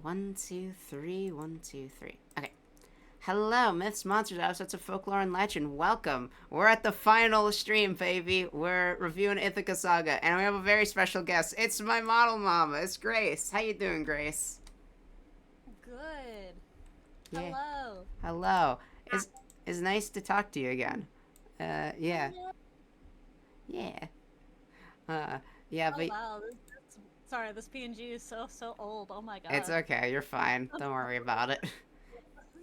1, 2, 3, 1, 2, 3. Okay. Hello, myths, monsters, assets of folklore and legend. Welcome. We're at the final stream, baby. We're reviewing Ithaca Saga, and we have a very special guest. It's my model mama. It's Grace. How you doing, Grace? Good. Yeah. Hello. Hello. It's nice to talk to you again. Yeah. Yeah. Yeah. Uh, yeah, Oh but wow. Sorry, this PNG is so old. Oh my it's god. okay. You're fine. Don't worry about it.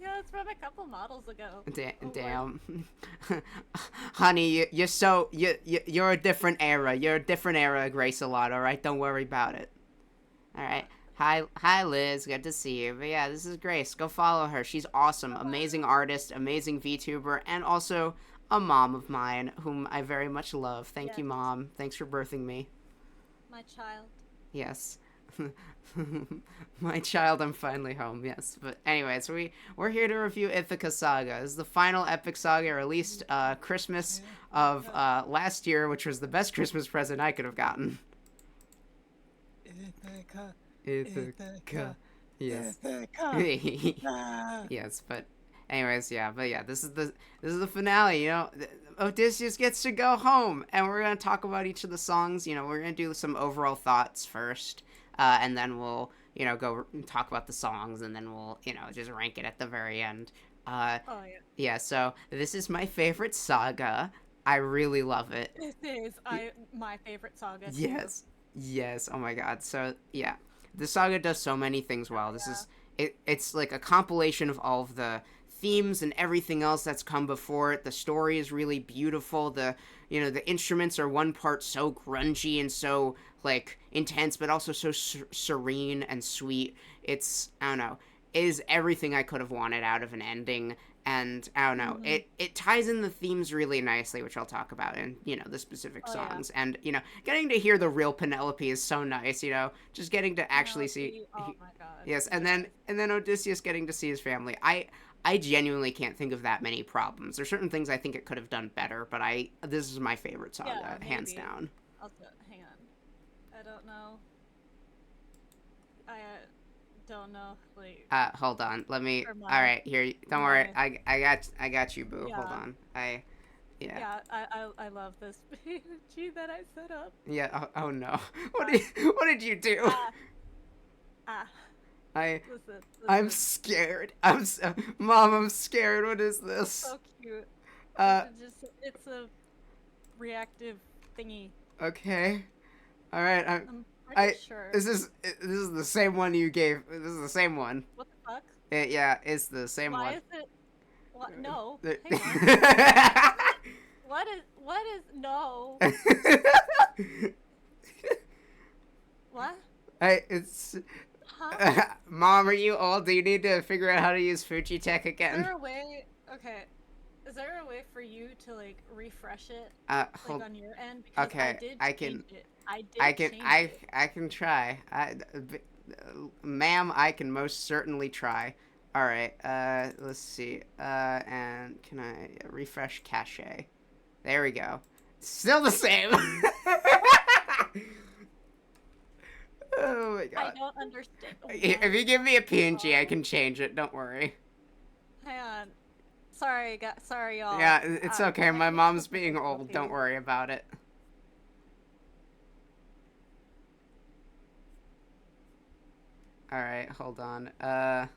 Yeah, it's from a couple models ago. Oh lord. Damn. Honey, you're so you're a different era. You're a different era, Grace a lot. All right, don't worry about it. All right. Hi, Liz. Good to see you. But yeah, this is Grace. Go follow her. She's awesome, amazing artist, amazing VTuber, and also a mom of mine whom I very much love. Thank you, Yes, mom. Thanks for birthing me. my child. Yes. My child, I'm finally home. Yes, but anyways, we're here to review Ithaca Saga. This is the final epic saga released Christmas of last year, which was the best Christmas present I could have gotten. Ithaca, Ithaca. Ithaca, Yes. Ithaca. Ah. Yes, but anyways, yeah, this is the finale. Odysseus gets to go home, and we're gonna talk about each of the songs. We're gonna do some overall thoughts first, and then we'll go talk about the songs, and then we'll just rank it at the very end. Uh, Oh yeah. yeah. So this is my favorite saga. I really love it. This is my favorite saga too. Yes. Yes. Oh my god. So yeah, the saga does so many things well. This Yeah. is it's like a compilation of all of the themes and everything else that's come before it. The story is really beautiful. The instruments are one part so grungy and so like intense, but also so serene and sweet. It's I don't know. It is everything I could have wanted out of an ending, and I don't know, Mhm. it ties in the themes really nicely, which I'll talk about in the specific Oh yeah. songs, and getting to hear the real Penelope is so nice. Just getting to actually see, Penelope. Oh my god. yes, and then Yes. Odysseus getting to see his family. I genuinely can't think of that many problems. There's certain things I think it could have done better, but I this is my favorite Yeah. saga, hands Maybe. down. Hang on. I don't know. I don't know. Like Hold on. Let me. for All my right, here. Don't worry. my I got you, boo. Hold yeah. on. Yeah. Yeah, I love this PNG that I set up. Yeah. Oh no. What Uh, did what did you do? ah, ah. I Listen, I'm listen. scared. Mom. I'm scared. What is this? So cute. Uh. It's a reactive thingy. Okay. All right. I'm pretty I. sure. This is the same one you gave. This is the same one. What the fuck? Yeah. It's the same Why one. is it? What? No. The- Hang on. What is no? What? It's Huh? Mom, are you old? Do you need to figure out how to use Fujitech Is again? there a way? Okay. Is there a way for you to like refresh it, like Hold. on your end? Because I Okay, did I change can, it. I I did can, change I, it. I can try. Ma'am, I can most certainly try. All right. Let's see. And can I refresh cache? There we go. Still the same. Oh my I god. don't understand. If What? you give me a PNG, I Oh. can change it. Don't worry. Hang on. Sorry, y'all. Yeah, it's okay. My Technical mom's being old. Don't difficulties. worry about it. All right, hold on. You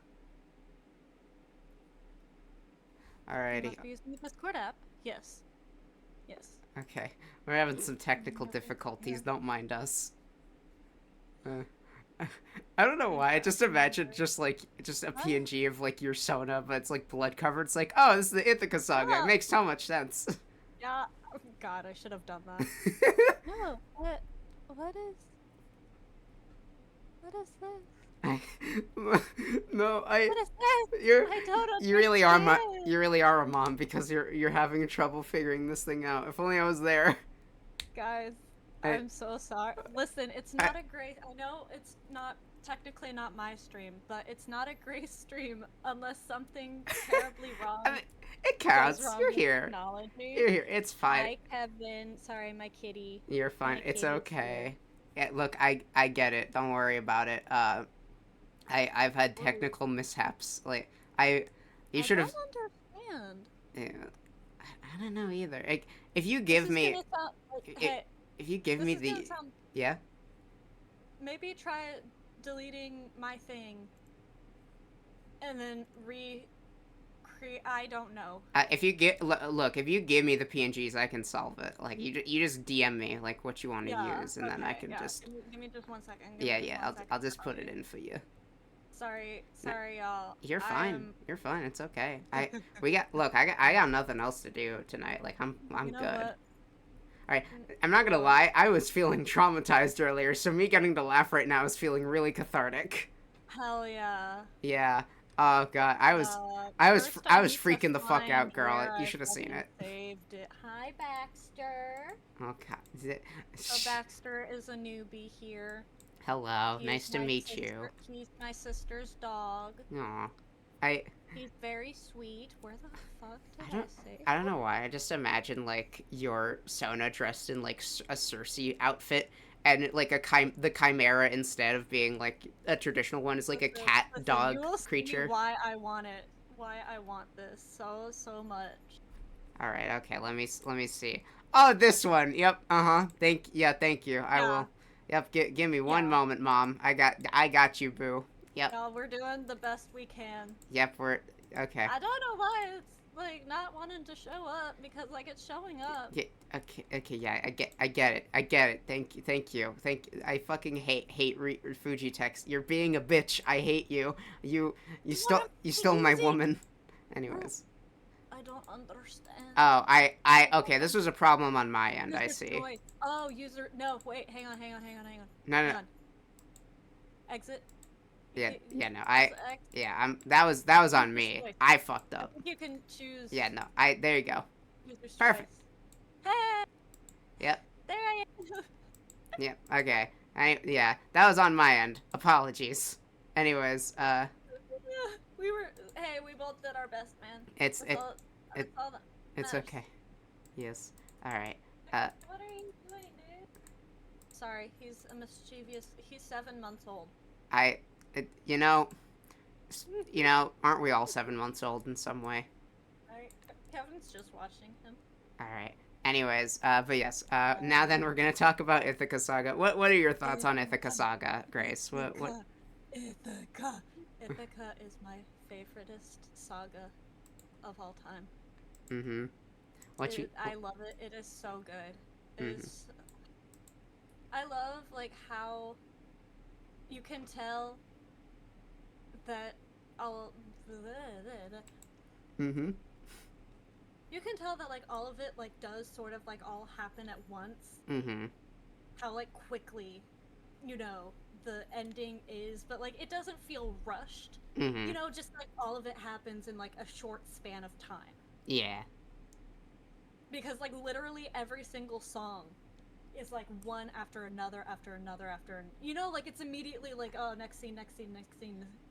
Alrighty. must be using the Discord app. Yes. Yes. Okay, we're having some technical Yeah. difficulties. Don't mind us. Uh, I don't know why. I just imagine just a What? PNG of like your Sona, but it's like blood covered. It's like, oh, this is the Ithaca saga. It Oh, makes so much sense. yeah. Oh, God, I should have done that. No. What is? What is this? I, no, What is this? you're I don't you understand. really are a mom because you're having trouble figuring this thing out. If only I was there. Guys, I, I'm so sorry. Listen, it's I not a great. I know it's not technically not my stream, but it's not a great stream unless something terribly I wrong mean, it goes counts. wrong You're with here. technology. You're here. It's fine. Hi, Kevin. Sorry, my kitty. You're fine. My It's kitty's here. okay. Yeah, look, I get it. Don't worry about it. I've had What is- technical mishaps. Like I, you I should don't have. understand. Yeah, I don't know either. Like if you This give is me, gonna sound like, if, hey, if you give this me is gonna the, sound. yeah. Maybe try deleting my thing and then recreate. I don't know. If you get look, if you give me the PNGs, I can solve it. Like you just DM me like what you want to Yeah. use, and then I Okay. can Yeah. just Give me just 1 second. Give yeah me just yeah. one second. I'll just put it in for you. Sorry. No, Sorry, y'all. you're I fine. am. You're fine. It's okay. I got nothing else to do tonight. Like I'm You know good. what? All right. I'm not gonna Go. lie. I was feeling traumatized earlier, so me getting to laugh right now is feeling really cathartic. Hell yeah. Yeah. Oh god. First I I was need to freaking the fuck find out, girl. where You I should have seen fucking it. saved it. Hi, Baxter. Oh god. So Baxter is a newbie here. Hello. He is Nice to my meet sister. you. He's my sister's dog. Aw. I He's very sweet. Where the fuck did I don't say I don't know why. I just imagine like your Sona dressed in like a Cersei outfit, and like the chimera, instead of being like a traditional one, is like a cat You dog will see creature. why I want it. Why I want this so much. All right. Okay. Let me see. Oh, this one. Yep. Thank you. I Yeah. will. Yep. Give me one Yeah. moment, Mom. I got you, boo. Yep. Yeah, we're doing the best we can. Yep. We're okay. I don't know why it's like not wanting to show up because like it's showing up. Yeah, okay, yeah, I get it. Thank you. I fucking hate Fuji text. You're being a bitch. I hate you. You stole my Easy. woman. Anyways. I don't understand. Oh, okay, this was a problem on my end, I see. Joy. Oh, user. No, wait. Hang on. No. Hang on. Exit. Yeah, no, that was on me. Choice. I fucked up. You can choose. Yeah, no, there you go. User's Perfect. choice. Hey. Yep. There I am. Yep, okay. That was on my end. Apologies. Anyways, We were. Hey, we both did our best, man. it's All that it's matters. okay. Yes. All right. What are you doing, dude? Sorry, he's a mischievous. He's 7 months old. You know, aren't we all 7 months old in some way? Right? Kevin's just watching him. All right. Anyways, but yes. Now then, we're gonna talk about Ithaca Saga. What are your thoughts on Ithaca Saga, Grace? What? Ithaca. Ithaca is my favoriteest saga of all time. Mm-hmm. I love it. It is so good. It Mhm. is. I love like how you can tell that all. Mm-hmm. You can tell that like all of it like does sort of like all happen at once. Mm-hmm. How like quickly, the ending is, but like it doesn't feel rushed. Mm-hmm. Just like all of it happens in like a short span of time. Yeah. Because like literally every single song is like one after another like it's immediately like, oh, next scene.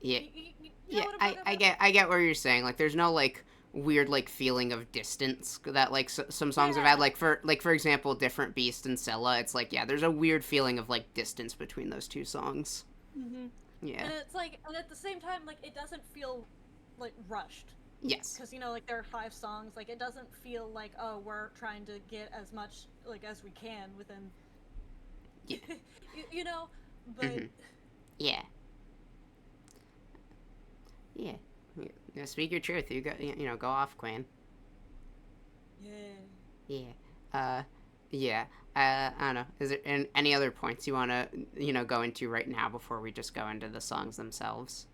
Yeah. You know what I'm talking about? I get what you're saying. Like, there's no like weird like feeling of distance that like some songs have had. For example, Different Beast and Scylla. It's like, yeah, there's a weird feeling of like distance between those two songs. Mm-hmm. Yeah. And it's like, and at the same time, like it doesn't feel like rushed. Yes. Because like there are 5 songs, like it doesn't feel like, oh, we're trying to get as much like as we can within. Yeah. But. Mm-hmm. Yeah. Yeah. Yeah. Speak your truth. You go. Go off, Queen. Yeah. Yeah. Yeah. I don't know. Is there any other points you want to, go into right now before we just go into the songs themselves?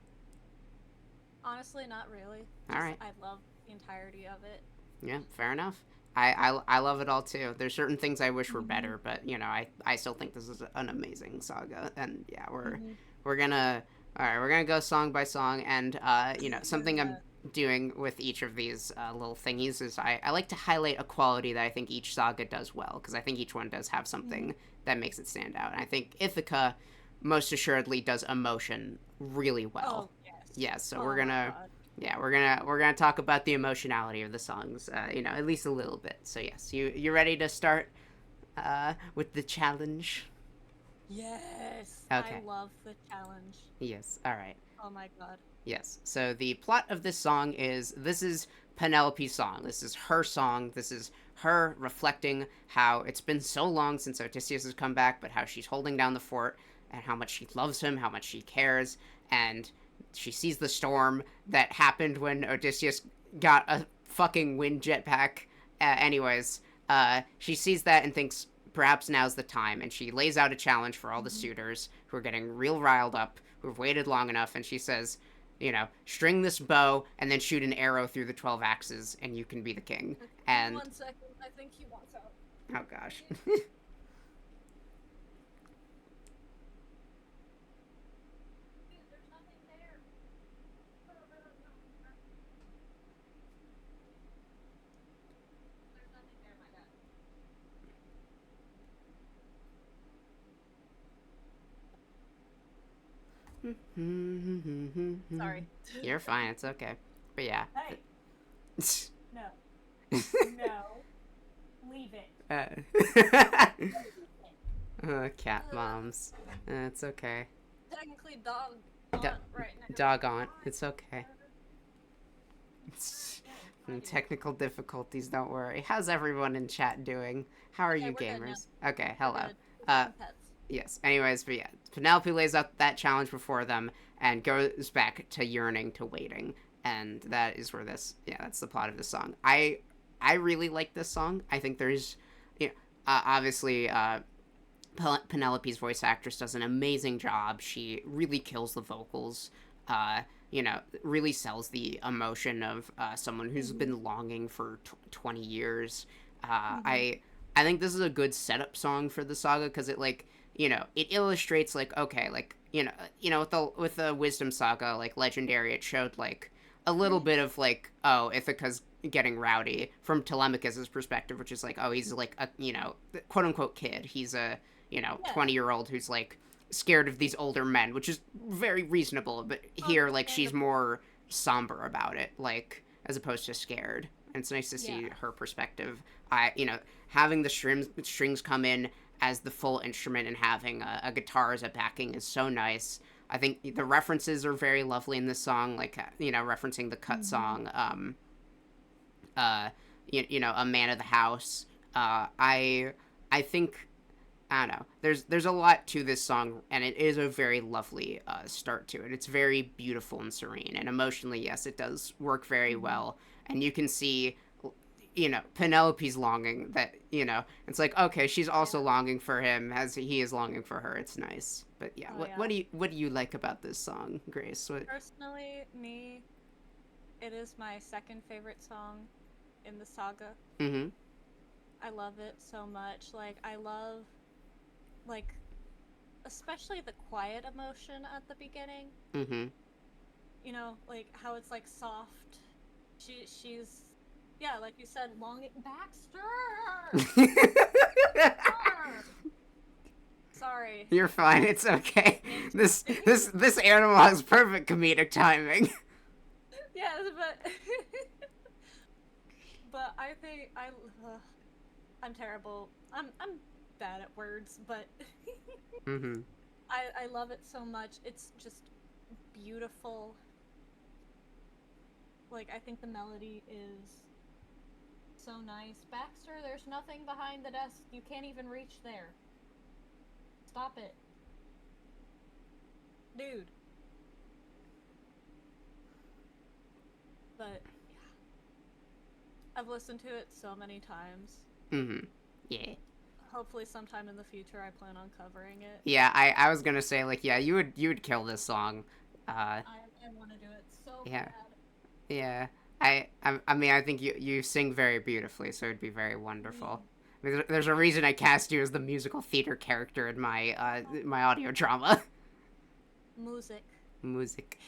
Honestly, not really. All right. I love the entirety of it. Yeah, fair enough. I love it all too. There's certain things I wish were better, but I still think this is an amazing saga. And yeah, we're gonna go song by song, and something I'm doing with each of these little thingies is I like to highlight a quality that I think each saga does well, because I think each one does have something that makes it stand out. And I think Ithaca most assuredly does emotion really well. Oh, yes. Yeah, so Oh we're my gonna talk about the emotionality of the songs, at least a little bit. So yes, you ready to start with the challenge? Yes. Okay. I love the challenge. Yes. All right. Oh my god. Yes. So the plot of this song is this is Penelope's song. This is her song. This is her reflecting how it's been so long since Odysseus has come back, but how she's holding down the fort and how much she loves him, how much she cares, and she sees the storm that happened when Odysseus got a fucking wind jetpack. She sees that and thinks perhaps now's the time, and she lays out a challenge for all the suitors who are getting real riled up, who have waited long enough, and she says, string this bow and then shoot an arrow through the 12 axes and you can be the king. And 1 second, I think he wants out. oh gosh. There's nothing there. There's nothing there, my god. Sorry. You're fine, it's okay. But yeah. Hey. No. No. Leave it. Cat moms. It's okay. Technically dog right now. Doggone. It's okay. Technical difficulties, don't worry. How's everyone in chat doing? How are you gamers? Okay, hello. Yes. Anyways, but yeah, Penelope lays out that challenge before them and goes back to yearning to waiting, and that is where that's the plot of the song. I really like this song. I think there's, obviously, Penelope's voice actress does an amazing job. She really kills the vocals. Really sells the emotion of someone who's been longing for 20 years. I think this is a good setup song for the saga because it it illustrates with the Wisdom Saga, Legendary, it showed a little bit of Ithaca's getting rowdy from Telemachus's perspective, which is he's a quote unquote kid. He's a 20-year-old who's scared of these older men, which is very reasonable, but here she's more somber about it, as opposed to scared. And it's nice to see her perspective. Having the strings come in as the full instrument and having a guitar as a backing is so nice. I think the references are very lovely in this song, referencing the Cut song, A Man of the House. I think, I don't know, there's a lot to this song, and it is a very lovely start to it. It's very beautiful and serene, and emotionally, yes, it does work very well, and you can see Penelope's longing that, it's okay, she's also longing for him as he is longing for her. It's nice. But yeah, what do you like about this song, Grace? Personally, it is my second favorite song in the saga. Mm-hmm. I love it so much. I love, especially the quiet emotion at the beginning. Mm-hmm. How it's soft. She's yeah, like you said, longing. Baxter. Sorry. You're fine. It's okay. This animal has perfect comedic timing. Yes, but I think I'm terrible. I'm bad at words, but mm-hmm. I love it so much. It's just beautiful. I think the melody is so nice. Baxter, there's nothing behind the desk. You can't even reach there. Stop it. Dude. But, yeah. I've listened to it so many times. Mm-hmm. Yeah. Hopefully sometime in the future I plan on covering it. Yeah, I was gonna say, you would kill this song. I want to do it so bad. Yeah. I mean, I think you sing very beautifully, so it'd be very wonderful. I mean, there's a reason I cast you as the musical theater character in my my audio drama. Music. Music.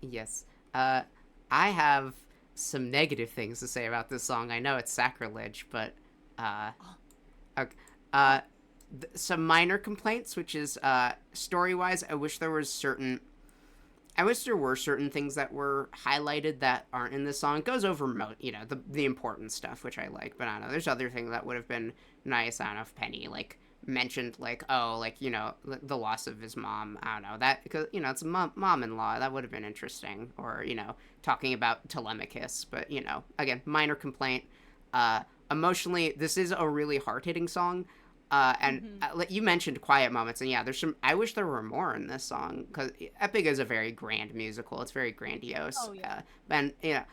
Yes. I have some negative things to say about this song. I know it's sacrilege, but some minor complaints, which is story-wise, I wish there were certain things that were highlighted that aren't in this song. It goes over the important stuff, which I like, but I don't know. There's other things that would have been nice. I don't know if Penny mentioned like, oh, like, you know, the loss of his mom. I don't know that, because, you know, it's a mom-in-law. That would have been interesting. Or, you know, talking about Telemachus. But, you know, again, minor complaint. uh Emotionally, this is a really hard-hitting song. And Mm-hmm. you mentioned quiet moments, and yeah, there's some. I wish there were more in this song, because Epic is a very grand musical. It's very grandiose, Oh yeah, and you know,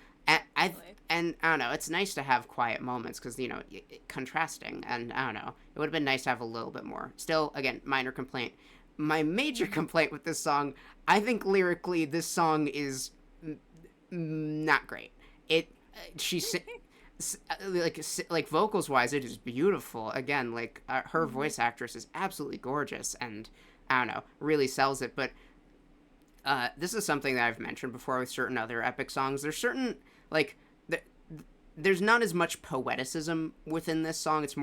definitely. and I don't know. It's nice to have quiet moments because, you know, contrasting, and I don't know. It would have been nice to have a little bit more. Still, again, minor complaint. My major Mm-hmm. complaint with this song, I think lyrically, this song is not great. It she's like vocals wise, it is beautiful. Again, like her Mm-hmm. voice actress is absolutely gorgeous, and I don't know, really sells it. But this is something that I've mentioned before with certain other epic songs. There's certain like th- there's not as much poeticism within this song. It's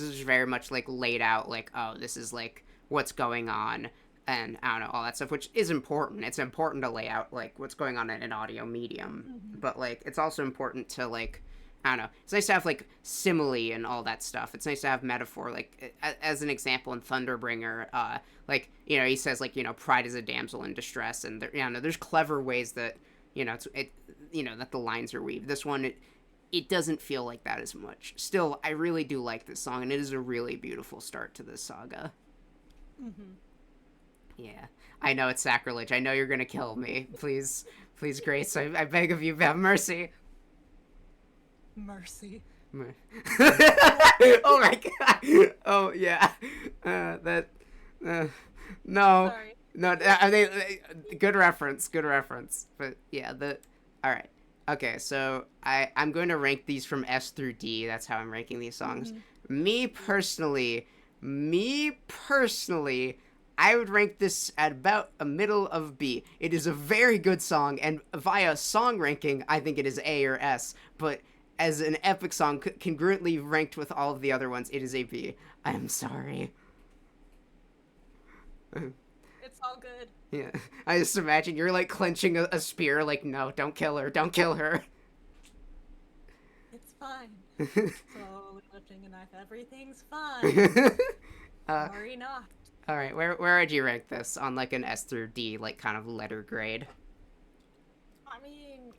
just very much like laid out, like, oh, this is like what's going on, and I don't know, all that stuff, which is important. It's important to lay out like what's going on in an audio medium, Mm-hmm. but like it's also important to like, I don't know. It's nice to have like simile and all that stuff. It's nice to have metaphor. Like as an example in Thunderbringer, like, you know, he says like, you know, pride is a damsel in distress, and there, you know, there's clever ways that, you know, you know, that the lines are weaved. This one, it doesn't feel like that as much. Still, I really do like this song, and it is a really beautiful start to this saga. Mm-hmm. Yeah, I know it's sacrilege. I know you're gonna kill me. Please, please, Grace, I beg of you, have mercy. Mercy. Oh my god. Oh yeah. That. Uh, no. Sorry. No. Good reference. Good reference. But yeah. The. All right. Okay. So I'm going to rank these from S through D. That's how I'm ranking these songs. Mm-hmm. Me personally. Me personally. I would rank this at about a middle of B. It is a very good song, and via song ranking, I think it is A or S. But as an epic song, congruently ranked with all of the other ones, it is a B. I'm sorry. It's all good. Yeah, I just imagine you're like clenching a spear, like, no, don't kill her, don't kill her. It's fine. Slowly lifting a knife. Everything's fine. uh, Worry not. all right, where would you rank this on like an S through D, like kind of letter grade? I mean,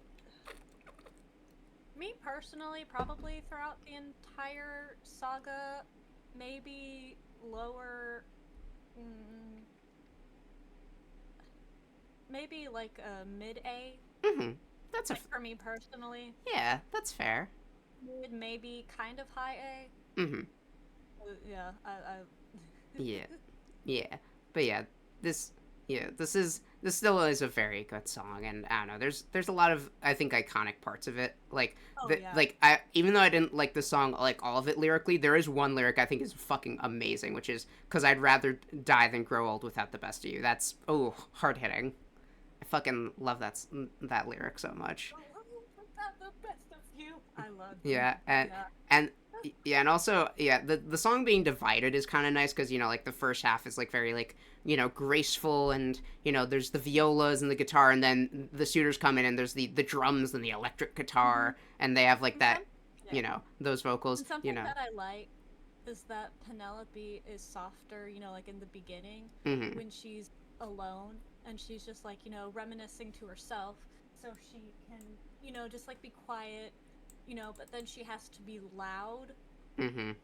me personally, probably throughout the entire saga, maybe lower. Mm, maybe like a mid A. Mm-hmm. That's a Like for me personally, yeah, that's fair. mid maybe kind of high Mm-hmm. Yeah, I Yeah. Yeah, but yeah, this this still is a very good song, and I don't know. There's a lot of, I think, iconic parts of it. Like oh yeah. like I, even though I didn't like the song like all of it lyrically, there is one lyric I think is fucking amazing, which is because I'd rather die than grow old without the best of you. That's, oh, hard hitting. I fucking love that lyric so much. Without the best of you. I love you. Yeah, Yeah. and yeah, and also, yeah, the song being divided is kind of nice, because, you know, like the first half is like very like, you know, graceful, and, you know, there's the violas and the guitar, and then the suitors come in and there's the drums and the electric Mm-hmm. guitar, and they have like And some, that, yeah. you know, those vocals, And you something know. that I like is that Penelope is softer, like in the beginning Mhm. when she's alone and she's just like, reminiscing to herself so she can, just like be quiet, but then she has to be loud, Mhm.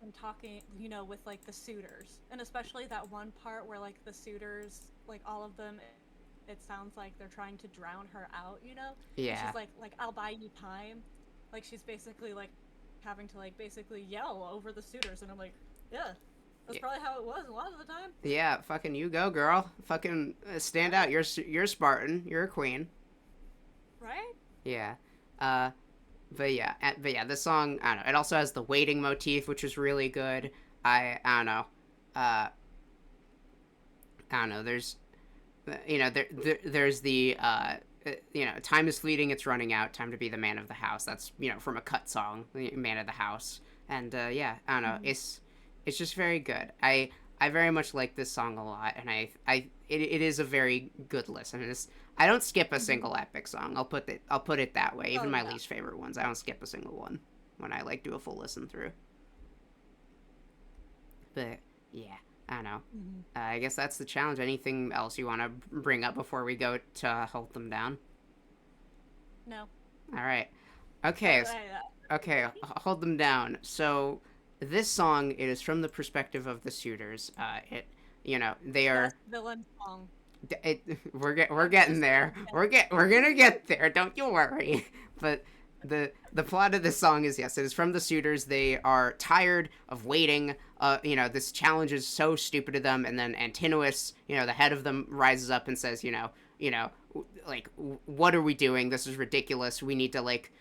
when talking, with like the suitors. And especially that one part where like the suitors, like all of them, it sounds like they're trying to drown her out, And Yeah. she's like I'll buy you time. Like she's basically like having to like basically yell over the suitors, and I'm like, yeah, that's Yeah. probably how it was a lot of the time. Yeah, fucking you go, girl. Fucking stand out. Right? You're Spartan. You're a queen. Right? Yeah. Uh but yeah, this song, I don't know. It also has the waiting motif, which is really good. I don't know. Uh, I don't know. There's, you know, there's the, you know, time is fleeting, it's running out. Time to be the man of the house. That's, you know, from a cut song, the man of the house. And yeah, I don't know. Mm-hmm. It's just very good. I very much like this song a lot, and it is a very good listen. I don't skip a Mm-hmm. single epic song. I'll put it that way. Even Oh my yeah. least favorite ones, I don't skip a single one when I like do a full listen through. But Yeah, I know. Mm-hmm. I guess that's the challenge. Anything else you want to bring up before we go to hold them down? No. All right. Oh, Okay. Okay. Hold them down. So this song, it is from the perspective of the suitors. They are. Best villain song. We're getting there. We're gonna get there. Don't you worry. But the plot of this song is, yes, it is from the suitors. They are tired of waiting. This challenge is so stupid to them, and then Antinous, the head of them, rises up and says, like, what are we doing? This is ridiculous. We need to, like,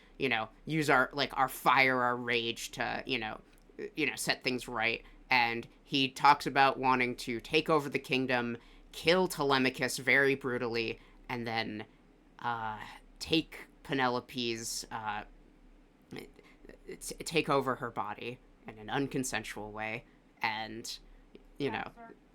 use our fire, our rage to, set things right. And he talks about wanting to take over the kingdom, kill Telemachus very brutally, and then take Penelope's take over her body in an unconsensual way. And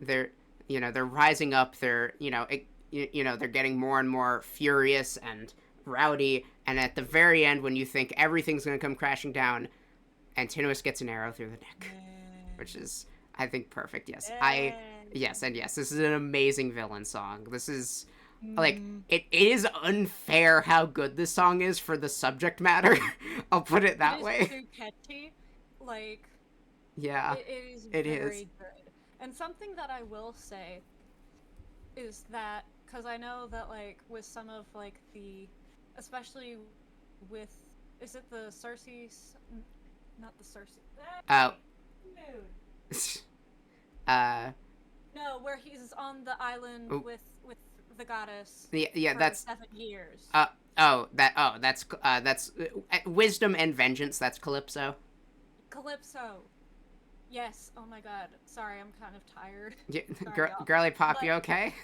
they're they're rising up. They're they're getting more and more furious and rowdy. And at the very end, when you think everything's gonna come crashing down, Antinous gets an arrow through the neck, which is, I think, perfect. Yes, yes, this is an amazing villain song. This is, like, it is unfair how good this song is for the subject matter. I'll put it that way. It is too catchy. Like, yeah, it is it very is. good. And something that I will say is that, because I know that, like, with some of, like, especially with, is it the Cersei's, not the Cersei. Oh. No, where he's on the island with the goddess. Yeah, for that's 7 years. That's Wisdom and Vengeance. That's Calypso. Calypso. Yes. Oh my god. Sorry, I'm kind of tired. Yeah, Sorry, girly pop, you okay?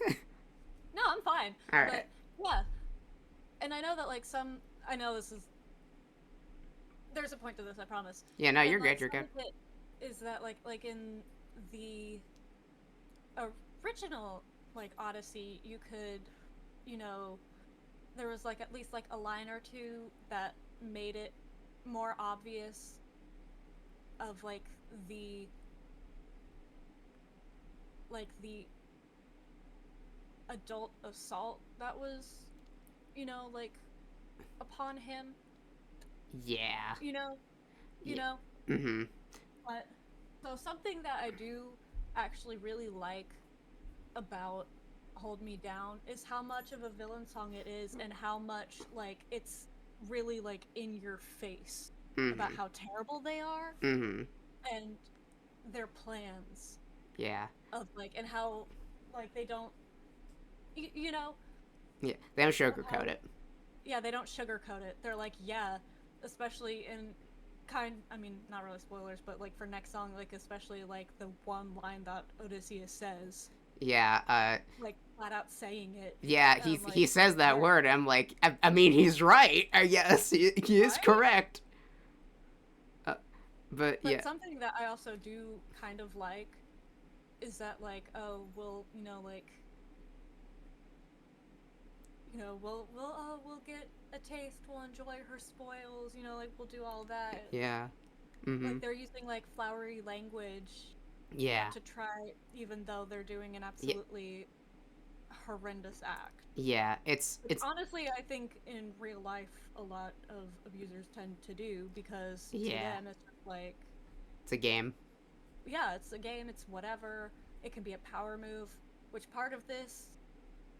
No, I'm fine. All right. But, yeah. And I know that, like, I know this is. There's a point to this, I promise. Yeah, no, you're like, good. You're good. Is that like in the original, like, Odyssey, you could, there was, like, at least, like, a line or two that made it more obvious of, like, the adult assault that was, like, upon him. Yeah. You know? Mm-hmm. But, so something that I do actually really like about Hold Me Down is how much of a villain song it is, and how much, like, it's really, like, in your face about how terrible they are, and their plans. Yeah. Of, like, and how, like, they don't, Yeah, they don't sugarcoat it. Yeah, they don't sugarcoat it. They're like, yeah, especially in I mean, not really spoilers, but, like, for next song, like, especially, like, the one line that Odysseus says. Yeah, like, flat out saying it. Yeah, he says that word. I'm like, I mean, he's right. I guess he is correct. But yeah. Something that I also do kind of like is that, like, oh, we'll, like, we'll get a taste, we'll enjoy her spoils, like, we'll do all that. Yeah. Like, they're using, like, flowery language. Yeah. To try, even though they're doing an absolutely horrendous act. Yeah, it's honestly, I think in real life a lot of abusers tend to do, because to them it's just like, it's a game. Yeah, it's a game, it's whatever. It can be a power move, which part of this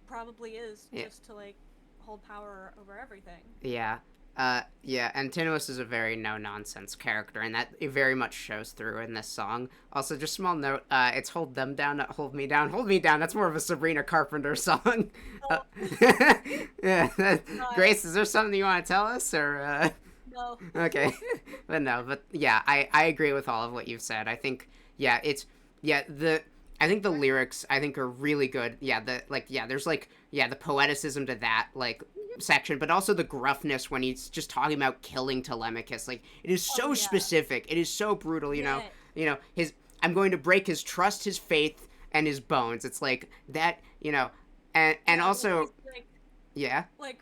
probably is just to, like, hold power over everything. Yeah. Antinous is a very no-nonsense character, and that very much shows through in this song. Also, just small note, it's Hold Them Down, not Hold Me Down. Hold Me Down, that's more of a Sabrina Carpenter song. Grace, is there something you want to tell us, or, No. Okay. But yeah, I agree with all of what you've said. I think, I think the lyrics, I think, are really good. Yeah, there's, like, the poeticism to that, like, section, but also the gruffness when he's just talking about killing Telemachus. Like, it is so specific. It is so brutal, you know. I'm going to break his trust, his faith, and his bones. It's like that, and also, like, yeah. Like,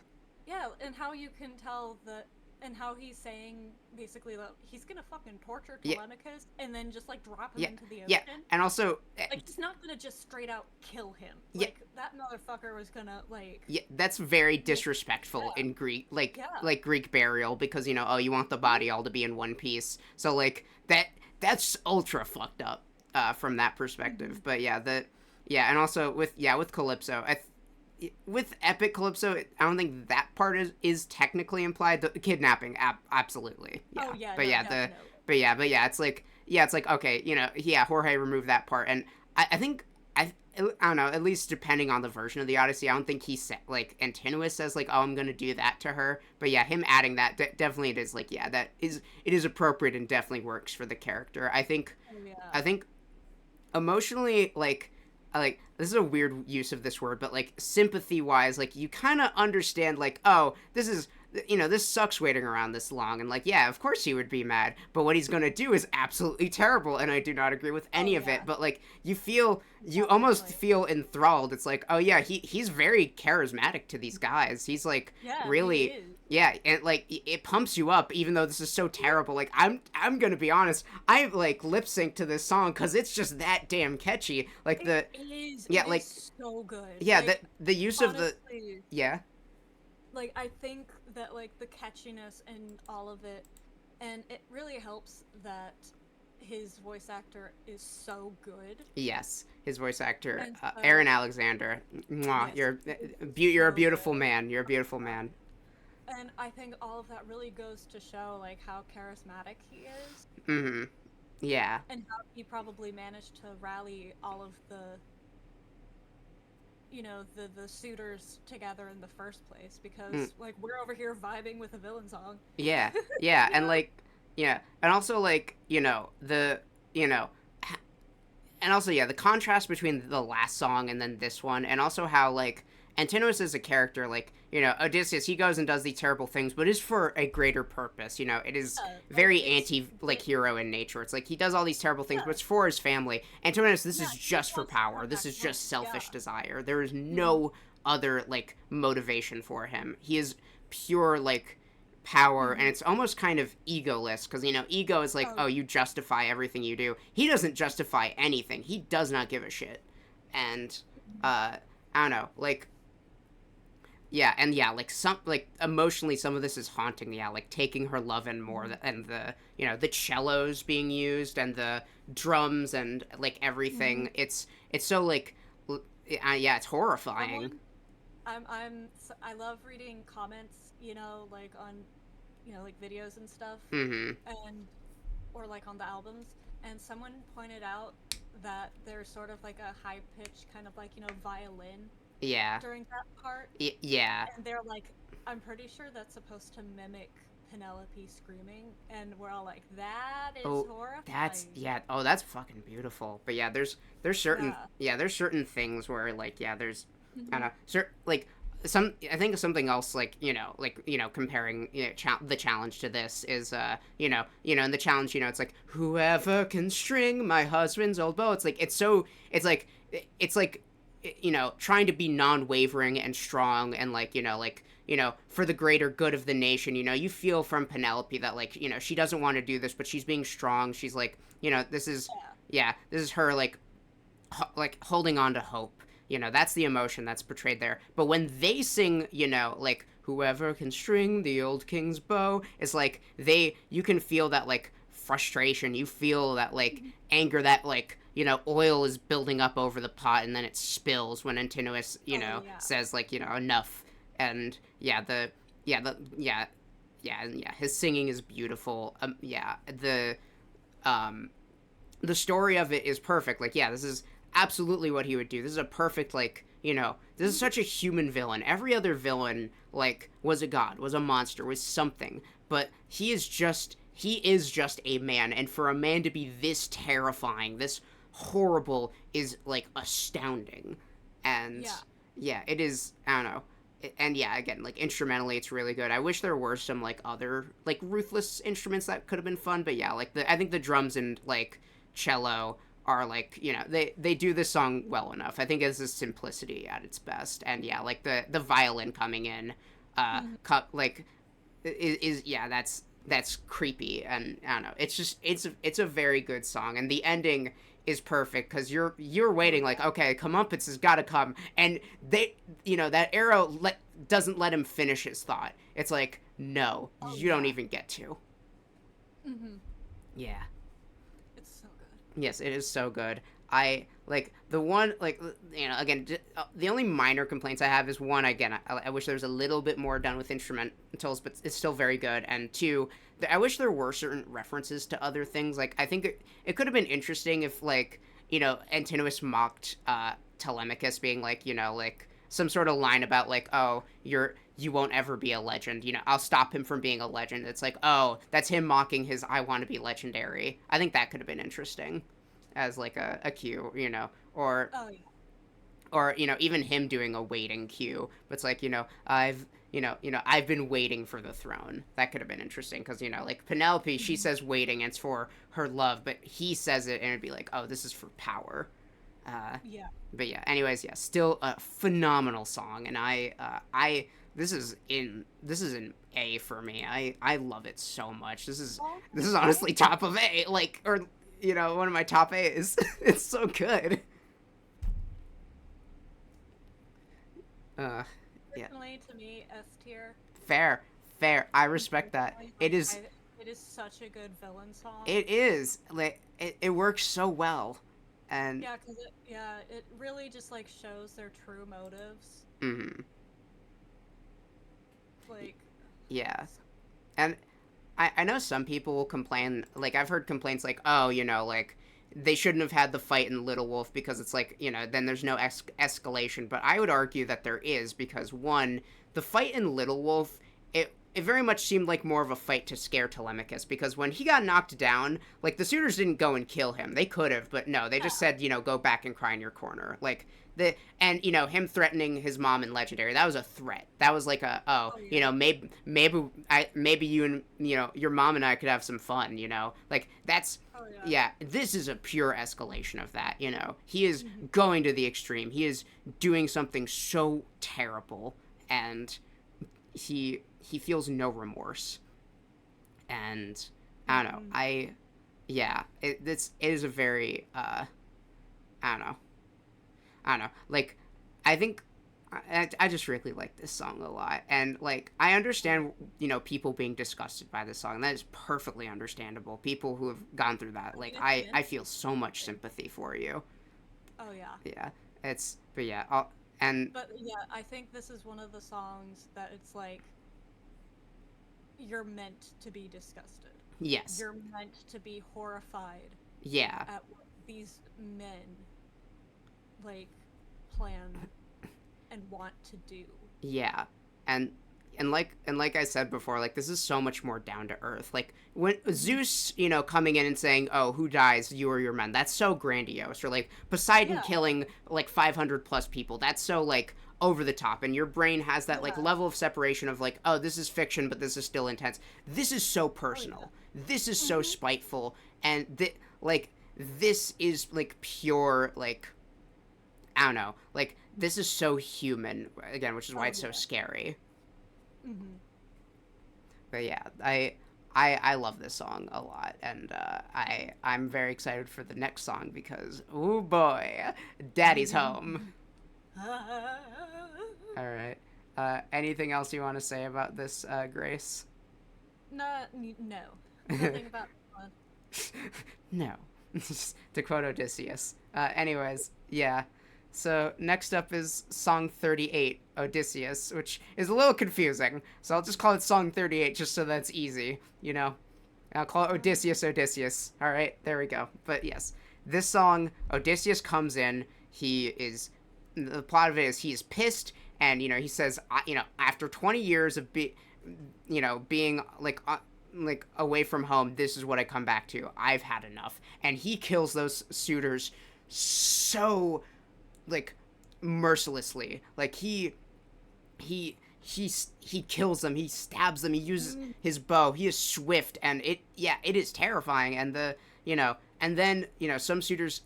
yeah, and how you can tell that and how he's saying basically that he's gonna fucking torture Yeah. Telemachus and then just like drop him Yeah. into the Yeah. ocean. And also, Like he's not gonna just straight out kill him. Yeah. Like that motherfucker was gonna like. yeah, that's very disrespectful Yeah. in Greek, Yeah. like Greek burial, because oh, you want the body all to be in one piece. So like that's ultra fucked up from that perspective. But yeah, and also with Calypso, with Epic Calypso, I don't think that part is technically implied. The kidnapping, absolutely. Yeah. Oh yeah. But No, yeah, definitely. but yeah, it's like okay, Jorge removed that part, and I think I don't know. At least depending on the version of the Odyssey, I don't think he said like Antinous says like, "Oh, I'm gonna do that to her." But yeah, him adding that definitely it is like it is appropriate and definitely works for the character. I think Oh, yeah. emotionally like this is a weird use of this word, but like sympathy wise, like you kind of understand like, oh, this sucks waiting around this long, and like, yeah, of course he would be mad, but what he's gonna do is absolutely terrible, and I do not agree with any of it. But like you almost feel enthralled. It's like, oh yeah, he's very charismatic to these guys. He's like really yeah, and like it pumps you up, even though this is so terrible. Like I'm gonna be honest, I like lip sync to this song because it's just that damn catchy. Like it is so good. Yeah, like, the use honestly, of the like I think that like the catchiness and all of it, and it really helps that his voice actor is so good. Yes, his voice actor, And Aaron Alexander. Mwah, yes, you're a so beautiful good. man. You're a beautiful man. And I think all of that really goes to show like how charismatic he is, Mm-hmm. Yeah. and how he probably managed to rally all of the the suitors together in the first place, because like we're over here vibing with a villain song. Yeah. Yeah. And like, yeah, and also like and also the contrast between the last song and then this one, and also how like Antinous is a character, like Odysseus, he goes and does these terrible things, but is for a greater purpose. It is very hero in nature. It's like he does all these terrible things, but it's for his family. Antinous, this is just for power. This is just selfish desire. There is no other like motivation for him. He is pure like power, and it's almost kind of egoless, because ego is like, oh, you justify everything you do. He doesn't justify anything. He does not give a shit. And I don't know, like, yeah, and like emotionally some of this is haunting. Like taking her love and more, and the cellos being used and the drums and like everything. It's so like it's horrifying. I love reading comments, like on like videos and stuff, and or like on the albums, and someone pointed out that there's sort of like a high pitched kind of like violin during that part. Yeah. And they're like, I'm pretty sure that's supposed to mimic Penelope screaming, and we're all like, that is horrifying. That's fucking beautiful. But yeah, there's certain there's certain things where like there's I don't know, like I think something else like comparing the challenge to this is in the challenge it's like, whoever can string my husband's old bow. It's like it's like trying to be non-wavering and strong, and like for the greater good of the nation. You feel from Penelope that like she doesn't want to do this, but she's being strong. She's like this is her like holding on to hope. That's the emotion that's portrayed there. But when they sing, like, whoever can string the old king's bow, it's like you can feel that, like, frustration. You feel that, like, anger, that, like, oil is building up over the pot, and then it spills when Antinous, says, like, enough. And, his singing is beautiful. The story of it is perfect. Like, this is absolutely what he would do. This is a perfect, like, this is such a human villain. Every other villain, like, was a god, was a monster, was something. But he is just a man. And for a man to be this terrifying, this horrible, is, like, astounding. And, it is, I don't know. And, again, like, instrumentally, it's really good. I wish there were some, like, other, like, ruthless instruments that could have been fun. But, like, I think the drums and, like, cello are like they do this song well enough. I think it's the simplicity at its best, and like the violin coming in, like is yeah, that's creepy, and I don't know. It's just it's a very good song, and the ending is perfect because you're Oh waiting like, yeah. okay, comeuppance has got to come, and they, that arrow doesn't let him finish his thought. It's like, no, Oh you don't yeah. even get to. Mhm. Yeah. It's so good. Yes, it is so good. I like the one, like, again, the only minor complaints I have is one, again, I wish there was a little bit more done with instrumentals, but it's still very good. And two, I wish there were certain references to other things. Like, I think it could have been interesting if, like, Antinous mocked Telemachus, being like, like some sort of line about like, oh, you won't ever be a legend. I'll stop him from being a legend. It's like, oh, that's him mocking his I want to be legendary. I think that could have been interesting as like a cue, or Oh yeah. even him doing a waiting cue. But it's like, I've been waiting for the throne. That could have been interesting because like Penelope, she Mhm. says waiting, and it's for her love, but he says it, and it'd be like, oh, this is for power. Uh, Yeah. but yeah, anyways, yeah, still a phenomenal song, and I this is an A for me. I love it so much. This is Okay. honestly top of A, like, or one of my top A's. It's so good. Uh, yeah, Personally, to me, S tier. fair, fair. I respect that. Unfortunately, It like is, it is such a good villain song. it is like it works so well, and Yeah, because it really just like shows their true motives. mm, Like, yeah, so, and I know some people will complain, like I've heard complaints like, oh, like they shouldn't have had the fight in Little Wolf because it's like, then there's no escalation. But I would argue that there is, because one, the fight in Little Wolf, it very much seemed like more of a fight to scare Telemachus, because when he got knocked down, like the suitors didn't go and kill him. They could have, but no, they just yeah. said, go back and cry in your corner. Like and him threatening his mom in Legendary, that was a threat. That was like a, oh, Oh yeah. maybe you and your mom and I could have some fun, like that's, Oh yeah. yeah, this is a pure escalation of that. He is Mhm. going to the extreme. He is doing something so terrible, and he feels no remorse. And I don't know, Mhm. yeah, it is a very I don't know, like, I think I just really like this song a lot, and like I understand, people being disgusted by this song. That is perfectly understandable. People who have gone through that, I like mean, it's I meant to feel be so much disgusting. sympathy for you. Oh yeah. Yeah, but yeah, and But yeah, I think this is one of the songs that it's like you're meant to be disgusted. yes, You're meant to be horrified yeah, at what these men like plan and want to do. yeah, and and like I said before, like this is so much more down to earth. Like when Mhm. Zeus, coming in and saying, "Oh, who dies? You or your men?" That's so grandiose. Or like Poseidon Yeah, killing like 500 plus people. That's so like over the top, and your brain has that like yeah. level of separation of like, oh, this is fiction, but this is still intense. This is so Oh yeah. personal. This is so Mhm. spiteful, and like this is like pure, like, I don't know, like this is so human again, which is why Oh it's so yeah. scary. Mhm. But yeah, I love this song a lot, and I'm very excited for the next song because, oh boy, Daddy's home. All right. Anything else you want to say about this, Grace? No. Nothing about this one. No. To quote Odysseus. Anyways, yeah. So next up is Song 38, Odysseus, which is a little confusing. So I'll just call it Song 38 just so that's easy. I'll call it Odysseus, Odysseus. All right, there we go. But yes, this song, Odysseus comes in. The plot of it is he's pissed, and he says, after 20 years of being like away from home, this is what I come back to. I've had enough, and he kills those suitors so like mercilessly. Like he kills them, he stabs them, he uses Mhm. his bow, he is swift, and it is terrifying. And and then some suitors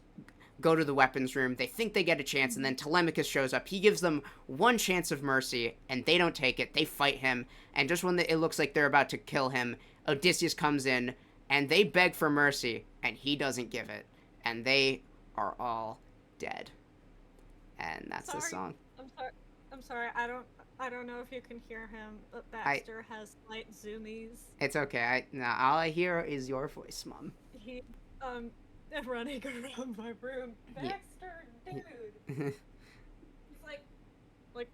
go to the weapons room. They think they get a chance, and then Telemachus shows up. He gives them one chance of mercy, and they don't take it. They fight him, and just when it looks like they're about to kill him, Odysseus comes in, and they beg for mercy, and he doesn't give it. And they are all dead. And that's the song. I'm sorry. I don't know if you can hear him, but Baxter has slight zoomies. It's okay. All I hear is your voice, Mom. He running around my room. Baxter, dude. He's like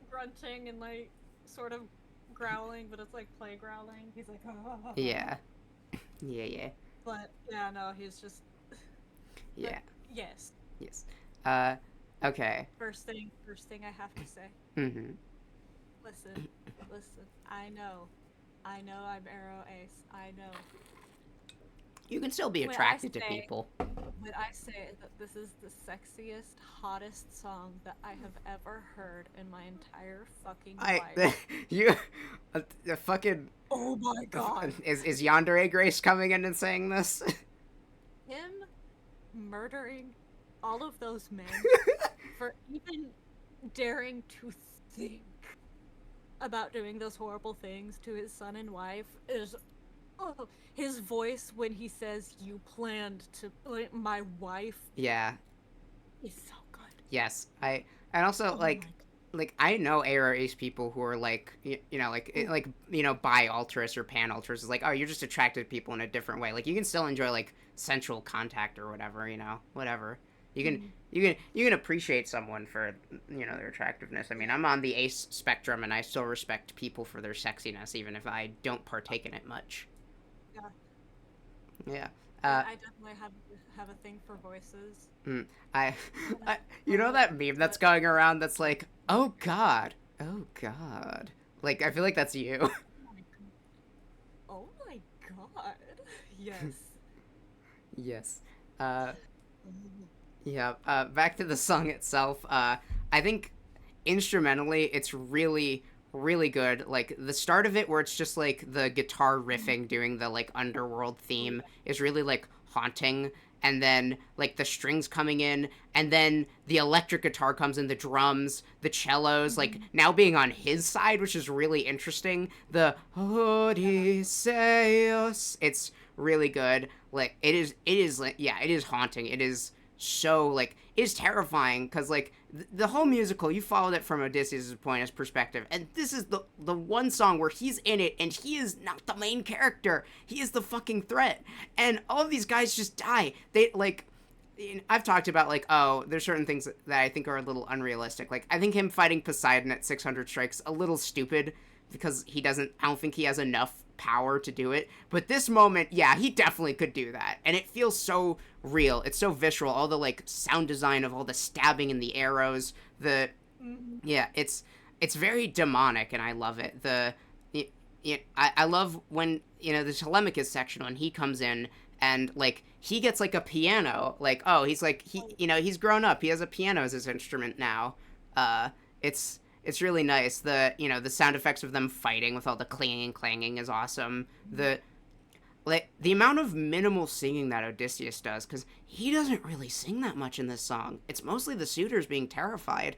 grunting and like sort of growling, but it's like play growling. He's like, oh. Yeah. Yeah. But yeah, no, he's just. Yeah. Yes. Yes. Okay. First thing I have to say. Mm-hmm. Listen. I know I'm Arrow Ace. I know. You can still be attracted to people. When I say that this is the sexiest, hottest song that I have ever heard in my entire fucking life. Fucking. Oh my god. Is Yandere Grace coming in and saying this? Him murdering all of those men for even daring to think about doing those horrible things to his son and wife is his voice when he says you planned to my wife. Yeah. Is so good. Yes. And also like I know AR Ace people who are like bi altruist or pan altruist. It's like, oh, you're just attracted to people in a different way. Like you can still enjoy like sensual contact or whatever, whatever. You can appreciate someone for their attractiveness. I mean, I'm on the Ace spectrum and I still respect people for their sexiness even if I don't partake in it much. Yeah. I definitely have a thing for voices. That meme that's going around that's like, oh god. Like I feel like that's you. Oh my god. Yes. Yes. Yeah, back to the song itself. I think instrumentally it's really, really good. Like the start of it where it's just like the guitar riffing doing the like underworld theme is really like haunting, and then like the strings coming in, and then the electric guitar comes in, the drums, the cellos like now being on his side, which is really interesting. The Odysseus, it's really good. Like it is like, yeah, it is haunting. It is so like, it is terrifying because like the whole musical, you followed it from Odysseus' point of perspective, and this is the one song where he's in it and he is not the main character, he is the fucking threat, and all of these guys just die. They like, I've talked about like, oh, there's certain things that I think are a little unrealistic. Like I think him fighting Poseidon at 600 strikes a little stupid because I don't think he has enough power to do it. But this moment, yeah, he definitely could do that, and it feels so real. It's so visceral. All the like sound design of all the stabbing and the arrows, yeah, it's very demonic, and I love it. I love when the Telemachus section when he comes in and like he gets like a piano, like, oh, he's like he's grown up, he has a piano as his instrument now. It's really nice. The sound effects of them fighting with all the clanging is awesome. The amount of minimal singing that Odysseus does, because he doesn't really sing that much in this song. It's mostly the suitors being terrified,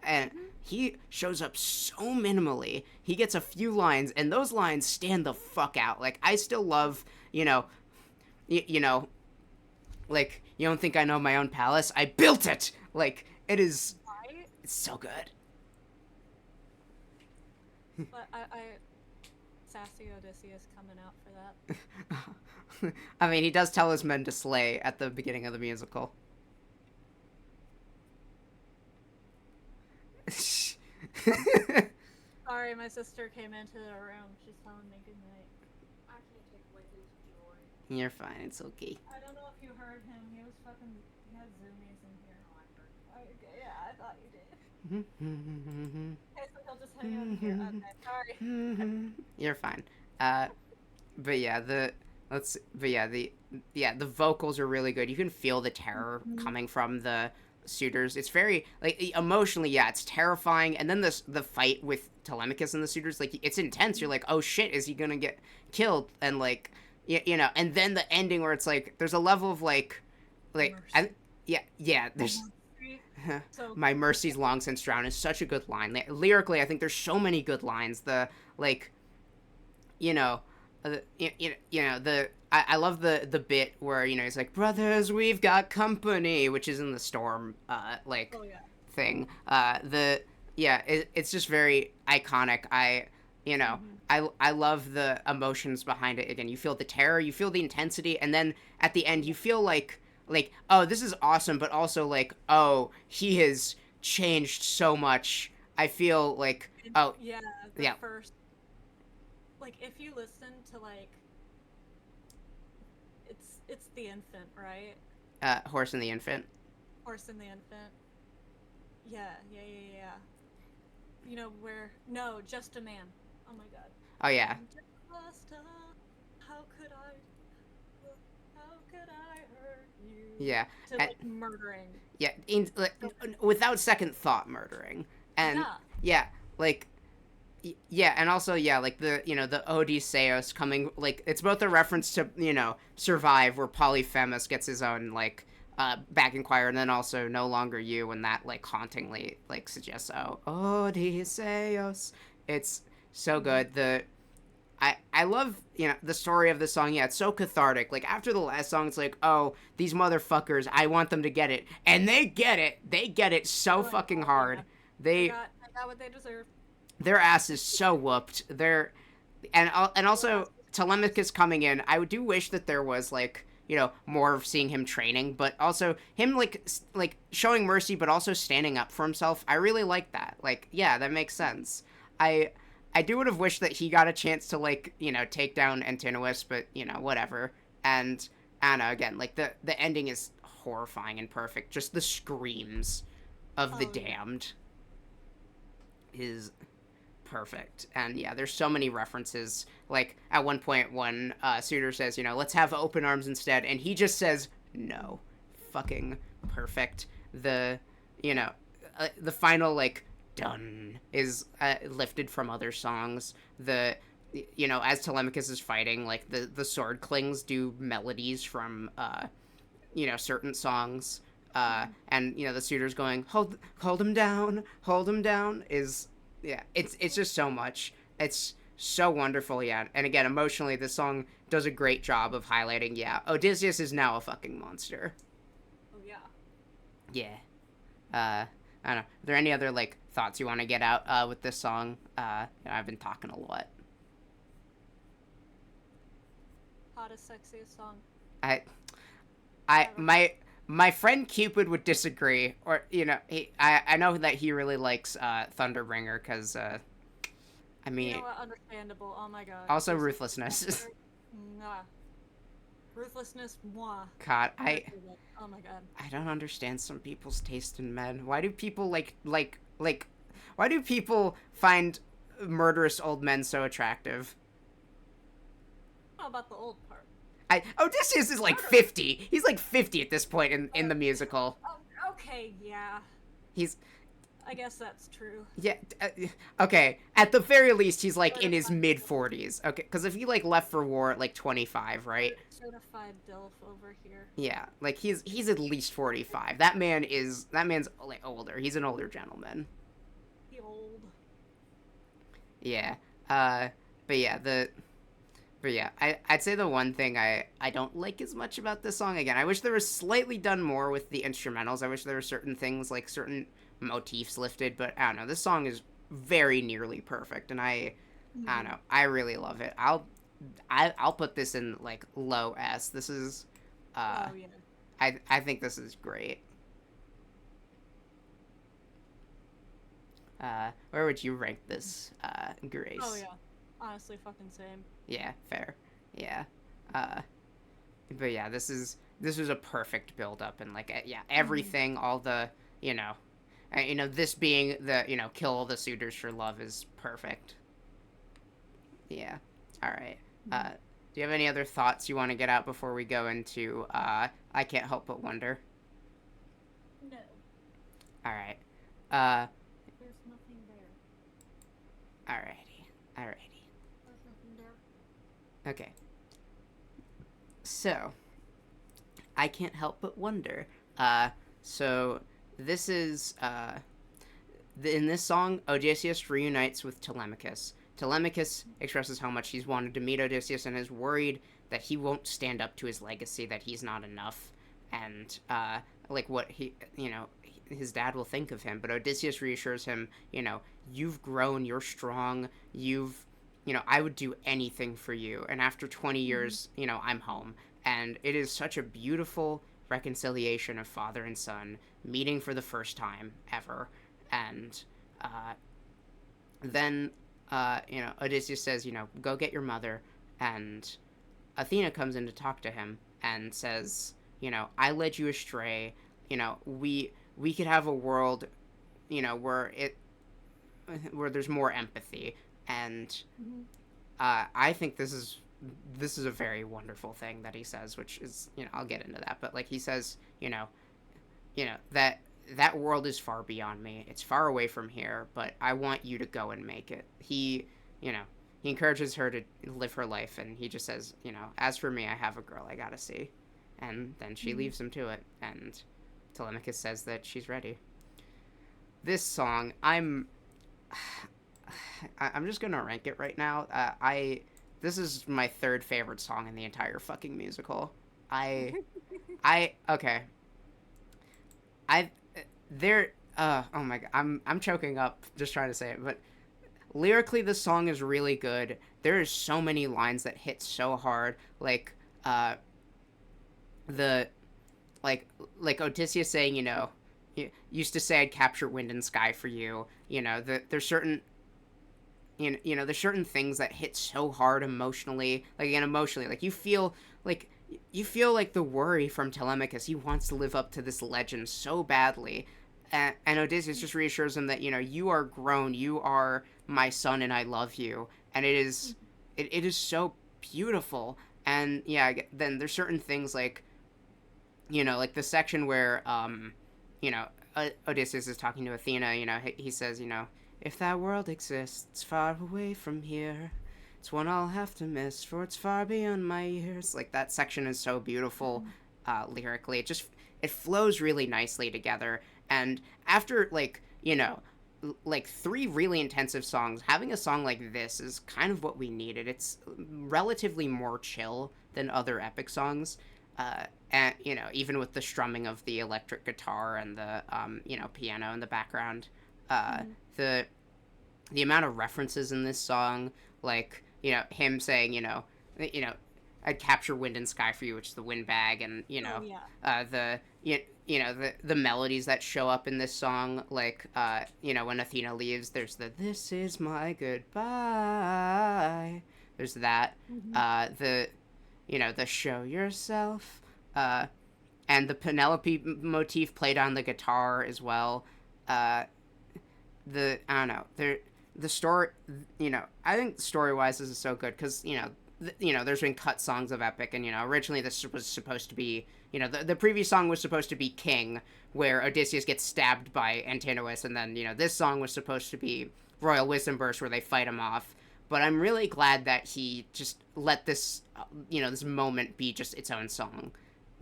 and he shows up so minimally. He gets a few lines, and those lines stand the fuck out. Like I still love, like, you don't think I know my own palace? I built it. Like it is. It's so good. But I sassy Odysseus coming out for that. I mean, he does tell his men to slay at the beginning of the musical. Sorry, my sister came into the room. She's telling me good night. I can't take away his joy. You're fine. It's okay. I don't know if you heard him. He had zoomies in here. Oh, I heard. Okay, yeah, I thought you did. Okay, so he'll just hang out here. Okay, sorry. You're fine. But yeah, the vocals are really good. You can feel the terror coming from the suitors. It's very like emotionally, yeah, it's terrifying. And then the fight with Telemachus and the suitors, like it's intense. You're like, oh shit, is he gonna get killed? And like, and then the ending where it's like there's a level of like like and Mercy. yeah, there's Mercy. So my good. mercy's long since drowned is such a good line. Lyrically, I think there's so many good lines. The like, you know, I love the bit where he's like, brothers, we've got company, which is in the storm, like Oh yeah. thing. The yeah, it's just very iconic. You know, Hmm. I love the emotions behind it. Again, you feel the terror, you feel the intensity, and then at the end, you feel like oh, this is awesome, but also like oh, he has changed so much. I feel like And oh yeah, the yeah, first, like, if you listen to like, it's the infant, right? Horse and the Infant. Horse and the infant. Yeah, yeah, yeah, yeah. You know where? No, just a man. Oh my god. Oh yeah, I'm just a. How could I? How could I hurt you? yeah, To and, like murdering. yeah, So, without second thought, murdering, and yeah. yeah, like yeah, and also yeah, like the Odysseus coming, like it's both a reference to Survive, where Polyphemus gets his own like backing choir, and then also No Longer You, and that like hauntingly like suggests oh Odysseus. It's so Hmm. good. I love the story of the song. Yeah, it's so cathartic. Like after the last song, it's like, oh, these motherfuckers, I want them to get it, and they get it. They get it so Oh, fucking yeah. hard. They They got what they deserve. their ass is so whooped. And Their also asses kicked. Telemachus coming in. I do wish that there was like more of seeing him training, but also him like showing mercy, but also standing up for himself. I really like that. Like yeah, that makes sense. I I do would have wished that he got a chance to like take down Antinous, but whatever. And Anna again, like the ending is horrifying and perfect. Just the screams of the Oh yeah. damned is perfect. And yeah, there's so many references. Like at one point, when Suitor says, let's have open arms instead, and he just says no. Fucking perfect. You know, the final like done is lifted from other songs. As Telemachus is fighting, like the sword clings do melodies from certain songs. And the Suitor's going hold him down is yeah, it's just so much. It's so wonderful, yeah. And again, emotionally, this song does a great job of highlighting, yeah, Odysseus is now a fucking monster. Oh yeah. Yeah. I don't know. Are there any other like thoughts you want to get out with this song? I've been talking a lot. Hottest, sexiest song I I ever. my friend Cupid would disagree, or I know that he really likes Thunderbringer because I You mean know what? Understandable. Oh my god. also There's ruthlessness. Mwah. Ruthlessness. Moi. God, Oh my god. I don't understand some people's taste in men. Why do people like why do people find murderous old men so attractive? How about the old part? Odysseus is like Murder. 50. He's like 50 at this point in the musical. Oh, okay, yeah. He's I guess that's true. yeah, okay. At the very least, he's like in his Certified, mid 40s. Okay, because if he like left for war at like 25, right? certified DILF over here. Yeah, like he's at least 45. That man's like older. He's an older gentleman. He old. Yeah. Uh, but yeah, I'd say the one thing I don't like as much about this song, again, I wish there was slightly done more with the instrumentals. I wish there were certain things, like certain motifs lifted, but I don't know. This song is very nearly perfect, and I don't Hmm. know. I really love it. I'll put this in like low S. This is, uh, Oh yeah. I think this is great. Where would you rank this, Oh Grace? yeah. Honestly, fucking same. Yeah, fair. Yeah. Uh, but yeah, this was a perfect build up, and like yeah, Hmm. everything, all the you know, this being the kill all the suitors for love is perfect. Yeah. All right. Hmm. Do you have any other thoughts you want to get out before we go into I can't help but wonder? No, All right. Uh, there's nothing there. alrighty. Alrighty. There's nothing there. Okay. So, I can't help but wonder. So this is in this song, Odysseus reunites with Telemachus. Telemachus expresses how much he's wanted to meet Odysseus and is worried that he won't stand up to his legacy, that he's not enough, and like what his dad will think of him. But Odysseus reassures him, you've grown, you're strong, I would do anything for you. And after 20 years, I'm home. And it is such a beautiful reconciliation of father and son meeting for the first time ever. And then, Odysseus says, go get your mother. And Athena comes in to talk to him and says, I led you astray. We could have a world, where there's more empathy. And I think this is a very wonderful thing that he says, which is, I'll get into that. But like he says, that world is far beyond me. It's far away from here, but I want you to go and make it. He encourages her to live her life, and he just says, as for me, I have a girl I gotta see. And then she leaves him to it, and Telemachus says that she's ready. This song, I'm just gonna rank it right now. This is my third favorite song in the entire fucking musical. Okay. Oh my god, I'm choking up just trying to say it, but lyrically this song is really good. There is so many lines that hit so hard, like Odysseus saying, used to say I'd capture wind and sky for you. There's certain there's certain things that hit so hard emotionally, like you feel like the worry from Telemachus. He wants to live up to this legend so badly, and Odysseus just reassures him that you are grown, you are my son, and I love you. And it is so beautiful. And yeah, then there's certain things like like the section where Odysseus is talking to Athena. He says, if that world exists far away from here, it's one I'll have to miss, for it's far beyond my years. Like, that section is so beautiful lyrically. It flows really nicely together. And after, like 3 really intensive songs, having a song like this is kind of what we needed. It's relatively more chill than other epic songs. And, even with the strumming of the electric guitar and the, piano in the background. The amount of references in this song, like, him saying, I'd capture wind and sky for you, which is the wind bag, and, the melodies that show up in this song, like, when Athena leaves, there's this is my goodbye. There's that. The show yourself, and the Penelope motif played on the guitar as well. I don't know, the story, I think story-wise this is so good, because, there's been cut songs of epic, and, originally this was supposed to be, the previous song was supposed to be King, where Odysseus gets stabbed by Antinous, and then, this song was supposed to be Royal Wisdom Burst, where they fight him off. But I'm really glad that he just let this, this moment be just its own song.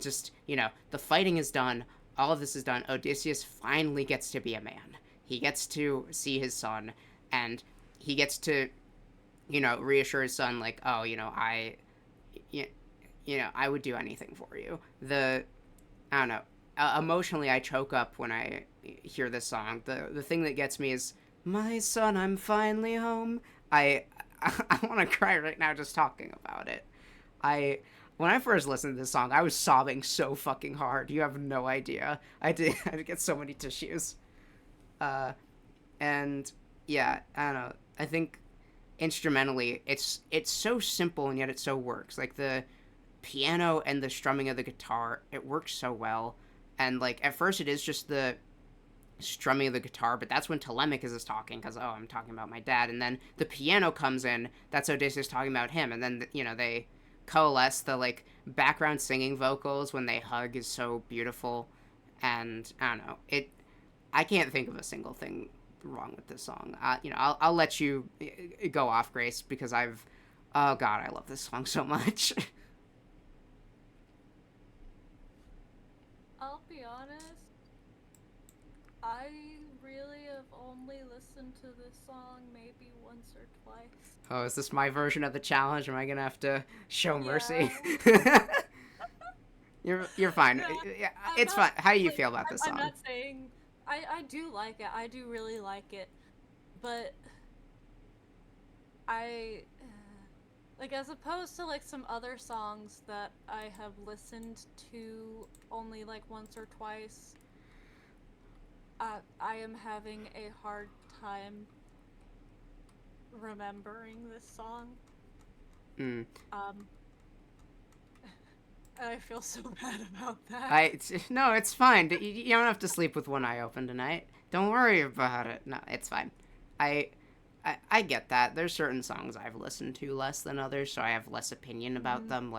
Just, the fighting is done, all of this is done, Odysseus finally gets to be a man. He gets to see his son, and he gets to, reassure his son, like, oh, I would do anything for you. I don't know, emotionally I choke up when I hear this song. The thing that gets me is, my son, I'm finally home. I want to cry right now just talking about it. When I first listened to this song, I was sobbing so fucking hard. You have no idea. I did get so many tissues. And yeah, I don't know. I think instrumentally, it's so simple and yet it so works. Like the piano and the strumming of the guitar, it works so well. And like at first, it is just the strumming of the guitar, but that's when Telemachus is talking, because I'm talking about my dad. And then the piano comes in, that's Odysseus talking about him, and then they coalesce. The like background singing vocals when they hug is so beautiful. And I don't know, I can't think of a single thing wrong with this song. I'll let you go off, Grace, because oh god, I love this song so much. be honest, I really have only listened to this song maybe once or twice. Oh, is this my version of the challenge? Am I gonna have to show mercy? Yeah. You're fine. No, Yeah, I'm it's not fine. How do you like feel about this I'm song? not saying I do like it. I do really like it, but I like as opposed to like some other songs that I have listened to only like once or twice. I am having a hard time remembering this song. Mm. Um, and I feel so bad about that. No, it's fine. You don't have to sleep with one eye open tonight. Don't worry about it. No, it's fine. I, I get that. There's certain songs I've listened to less than others, so I have less opinion about them.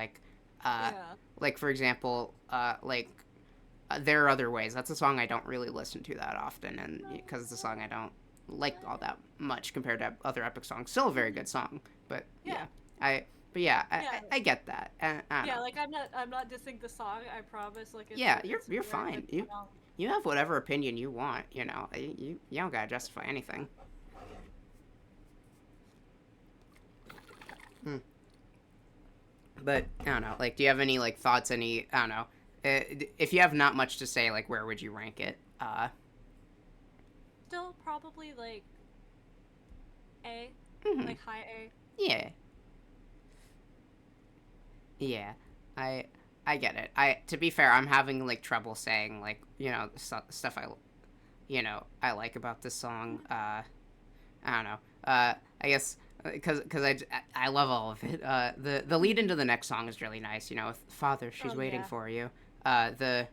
Yeah. Like for example, there are other ways. That's a song I don't really listen to that often, and because it's a song I don't like all that much compared to other epic songs. Still a very good song, but Yeah. I get that. I Yeah, don't know. like I'm not dissing the song. I promise. Like it's Yeah, it's a you're very fine. good You song. you have whatever opinion you want. You don't gotta justify anything. Hmm. But I don't know. Like, do you have any like thoughts? Any I don't know. If you have not much to say, like, where would you rank it? Still probably like A, Mhm. like high A. Yeah, yeah. I I get it. I to be fair, I'm having like trouble saying like stuff I like about this song. I don't know. I guess because I love all of it. The lead into the next song is really nice. With Father, she's Oh waiting yeah. for you. The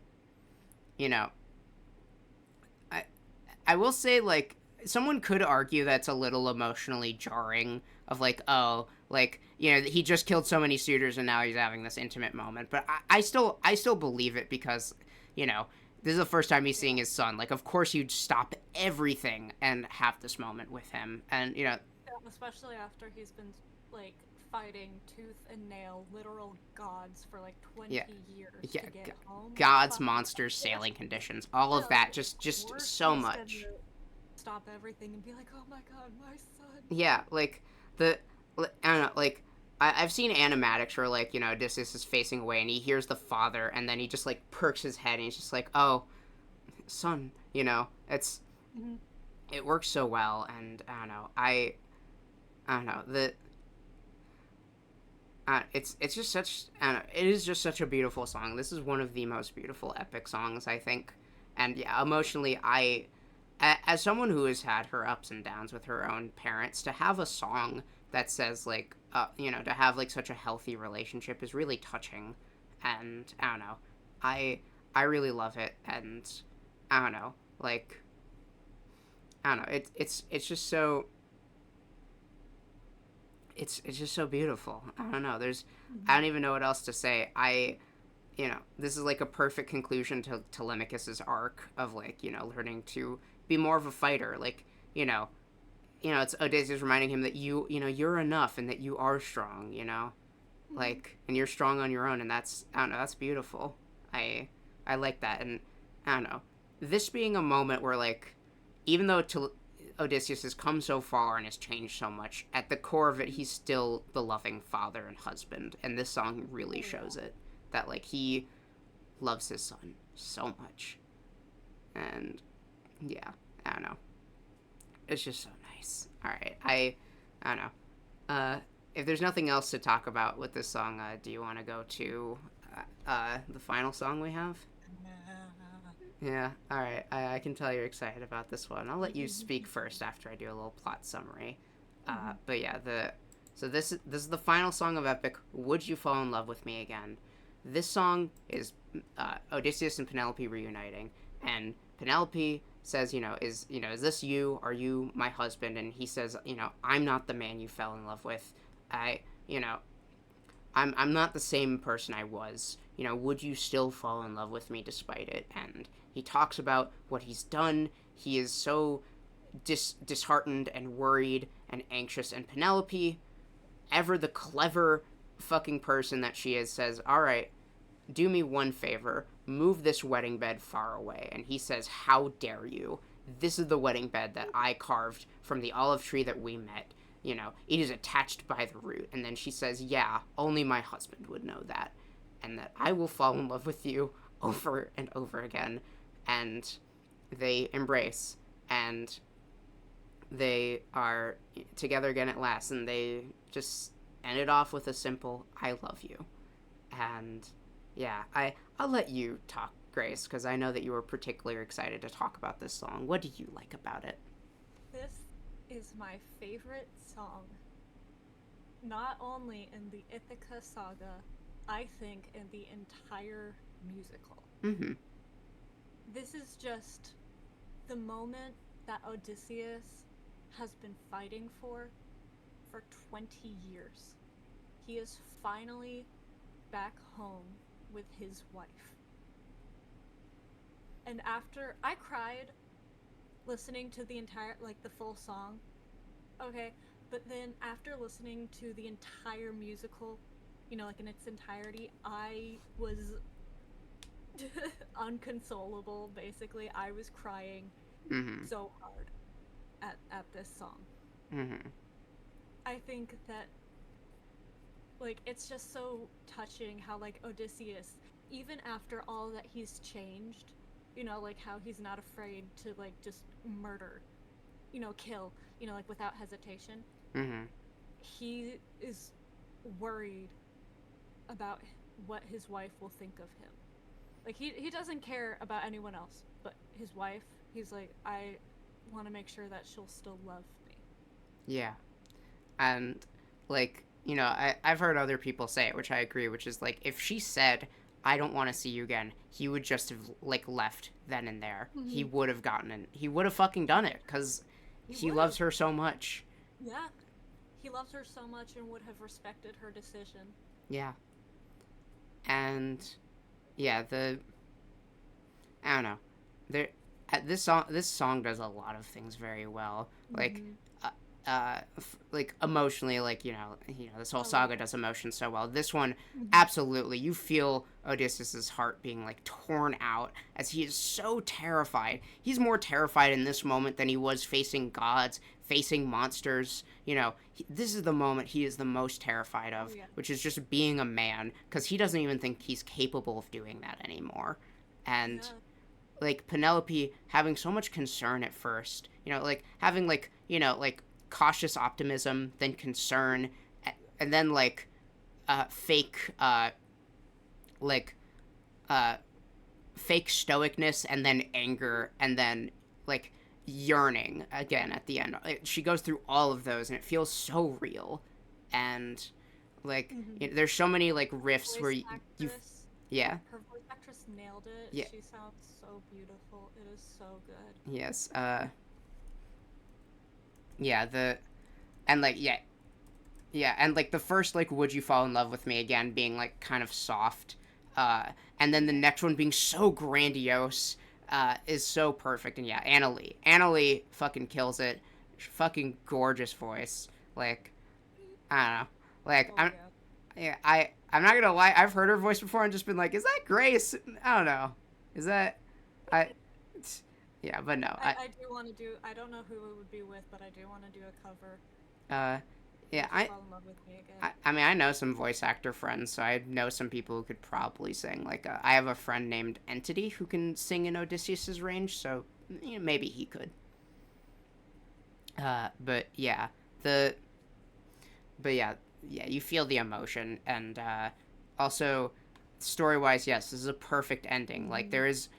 you know I I will say like someone could argue that's a little emotionally jarring. Of like like he just killed so many suitors and now he's having this intimate moment. But I still believe it because you know this is the first time he's seeing Yeah. his son. Like, of course you'd stop everything and have this moment with him. And Yeah, especially after he's been like fighting tooth and nail literal gods for like yeah, 20 years yeah, to get home. Like gods, fuck. monsters, Worst, sailing conditions, all yeah, of like that, just worst so he's gonna much. stop everything and be like, oh my god, my son. Yeah, like the I don't know, like I've seen animatics where like Odysseus is facing away and he hears the father and then he just like perks his head and he's just like, oh, son, Mhm. it works so well. And I don't know, I don't know the it's just such I don't know, it is just such a beautiful song. This is one of the most beautiful epic songs, I think. And yeah, emotionally, as someone who has had her ups and downs with her own parents, to have a song that says like to have like such a healthy relationship is really touching. And I don't know, I I really love it. And I don't know, like I don't know, it's just so it's just so beautiful. I don't know. I don't Mhm. even know what else to say. This is like a perfect conclusion to Telemachus's arc of like learning to be more of a fighter. Like it's Odysseus reminding him that you're enough and that you are strong. Mhm. Like and you're strong on your own, and that's I don't know. That's beautiful. I like that, and I don't know. This being a moment where like even though Odysseus has come so far and has changed so much, at the core of it, he's still the loving father and husband. And this song really Oh yeah. shows it that like he loves his son so much. And yeah, I don't know. It's just so nice. All right, I don't know. If there's nothing else to talk about with this song, do you want to go to the final song we have? Yeah, alright. I can tell you're excited about this one. I'll let you speak first after I do a little plot summary. Mhm. But yeah, this is the final song of Epic, Would You Fall in Love with Me Again? This song is Odysseus and Penelope reuniting, and Penelope says, is this you? Are you my husband? And he says, I'm not the man you fell in love with. I, you know, I'm not the same person I was. Would you still fall in love with me despite it? And he talks about what he's done. He is so disheartened and worried and anxious. And Penelope, ever the clever fucking person that she is, says, "All right, do me one favor, move this wedding bed far away. And he says, how dare you? This is the wedding bed that I carved from the olive tree that we met. You know, it is attached by the root. And then she says, yeah, only my husband would know that. And that I will fall in love with you over and over again. And they embrace. And they are together again at last. And they just end it off with a simple, I love you. And yeah, I'll let you talk, Grace, because I know that you were particularly excited to talk about this song. What do you like about it? This is my favorite song, not only in the Ithaca saga, I think in the entire musical. Mm-hmm. This is just the moment that Odysseus has been fighting for 20 years. He is finally back home with his wife. And after I cried listening to the entire, like, the full song, okay, but then after listening to the entire musical, you know, like in its entirety, I was unconsolable, basically. I was crying so hard at this song. I think that, like, it's just so touching how, like, Odysseus, even after all that he's changed, you know, like how he's not afraid to, like, just murder, you know, kill, you know, like, without hesitation. He is worried about what his wife will think of him. Like, he doesn't care about anyone else, but his wife, he's like, I want to make sure that she'll still love me. Yeah. And, like, you know, I've heard other people say it, which I agree, which is, like, if she said, I don't want to see you again, he would just have, like, left then and there. He would have gotten in. He would have fucking done it, because he loves her so much. Yeah. He loves her so much and would have respected her decision. Yeah. And, yeah, I don't know. This song does a lot of things very well. Like, like, emotionally, like, you know, this whole saga does emotion so well. This one, absolutely, you feel Odysseus's heart being, like, torn out as he is so terrified. He's more terrified in this moment than he was facing gods, facing monsters. You know, this is the moment he is the most terrified of, which is just being a man, because he doesn't even think he's capable of doing that anymore. And, like, Penelope having so much concern at first, you know, like, having, like, you know, like, cautious optimism, then concern, and then, like, fake stoicness, and then anger, and then, like, yearning again at the end. She goes through all of those, and it feels so real. And, like, you know, there's so many, like, riffs where you yeah. Her voice actress nailed it. Yeah. She sounds so beautiful. It is so good. Yes. Yeah, and like the first, like, would you fall in love with me again being, like, kind of soft, and then the next one being so grandiose, is so perfect. And yeah, Anna Lee fucking kills it. Fucking gorgeous voice. Like, I don't know, like, I'm not gonna lie, I've heard her voice before and just been like, is that Grace? I don't know, is that yeah, but no. I do want to do, I don't know who it would be with, but I do want to do a cover. Yeah, Fall in Love with Me Again. I mean, I know some voice actor friends, so I know some people who could probably sing. Like, I have a friend named Entity who can sing in Odysseus's range, so, you know, maybe he could. But yeah, you feel the emotion, and, also, story-wise, yes, this is a perfect ending. Like, there's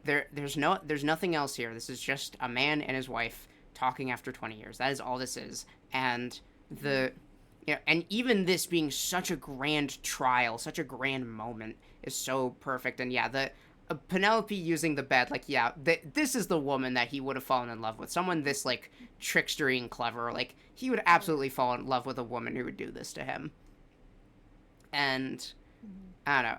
nothing else here. This is just a man and his wife talking after 20 years. That is all this is. And and even this being such a grand trial, such a grand moment, is so perfect. And yeah, the Penelope using the bed, like, yeah, this is the woman that he would have fallen in love with. Someone this, like, trickstery and clever. Like, he would absolutely fall in love with a woman who would do this to him. And I don't know,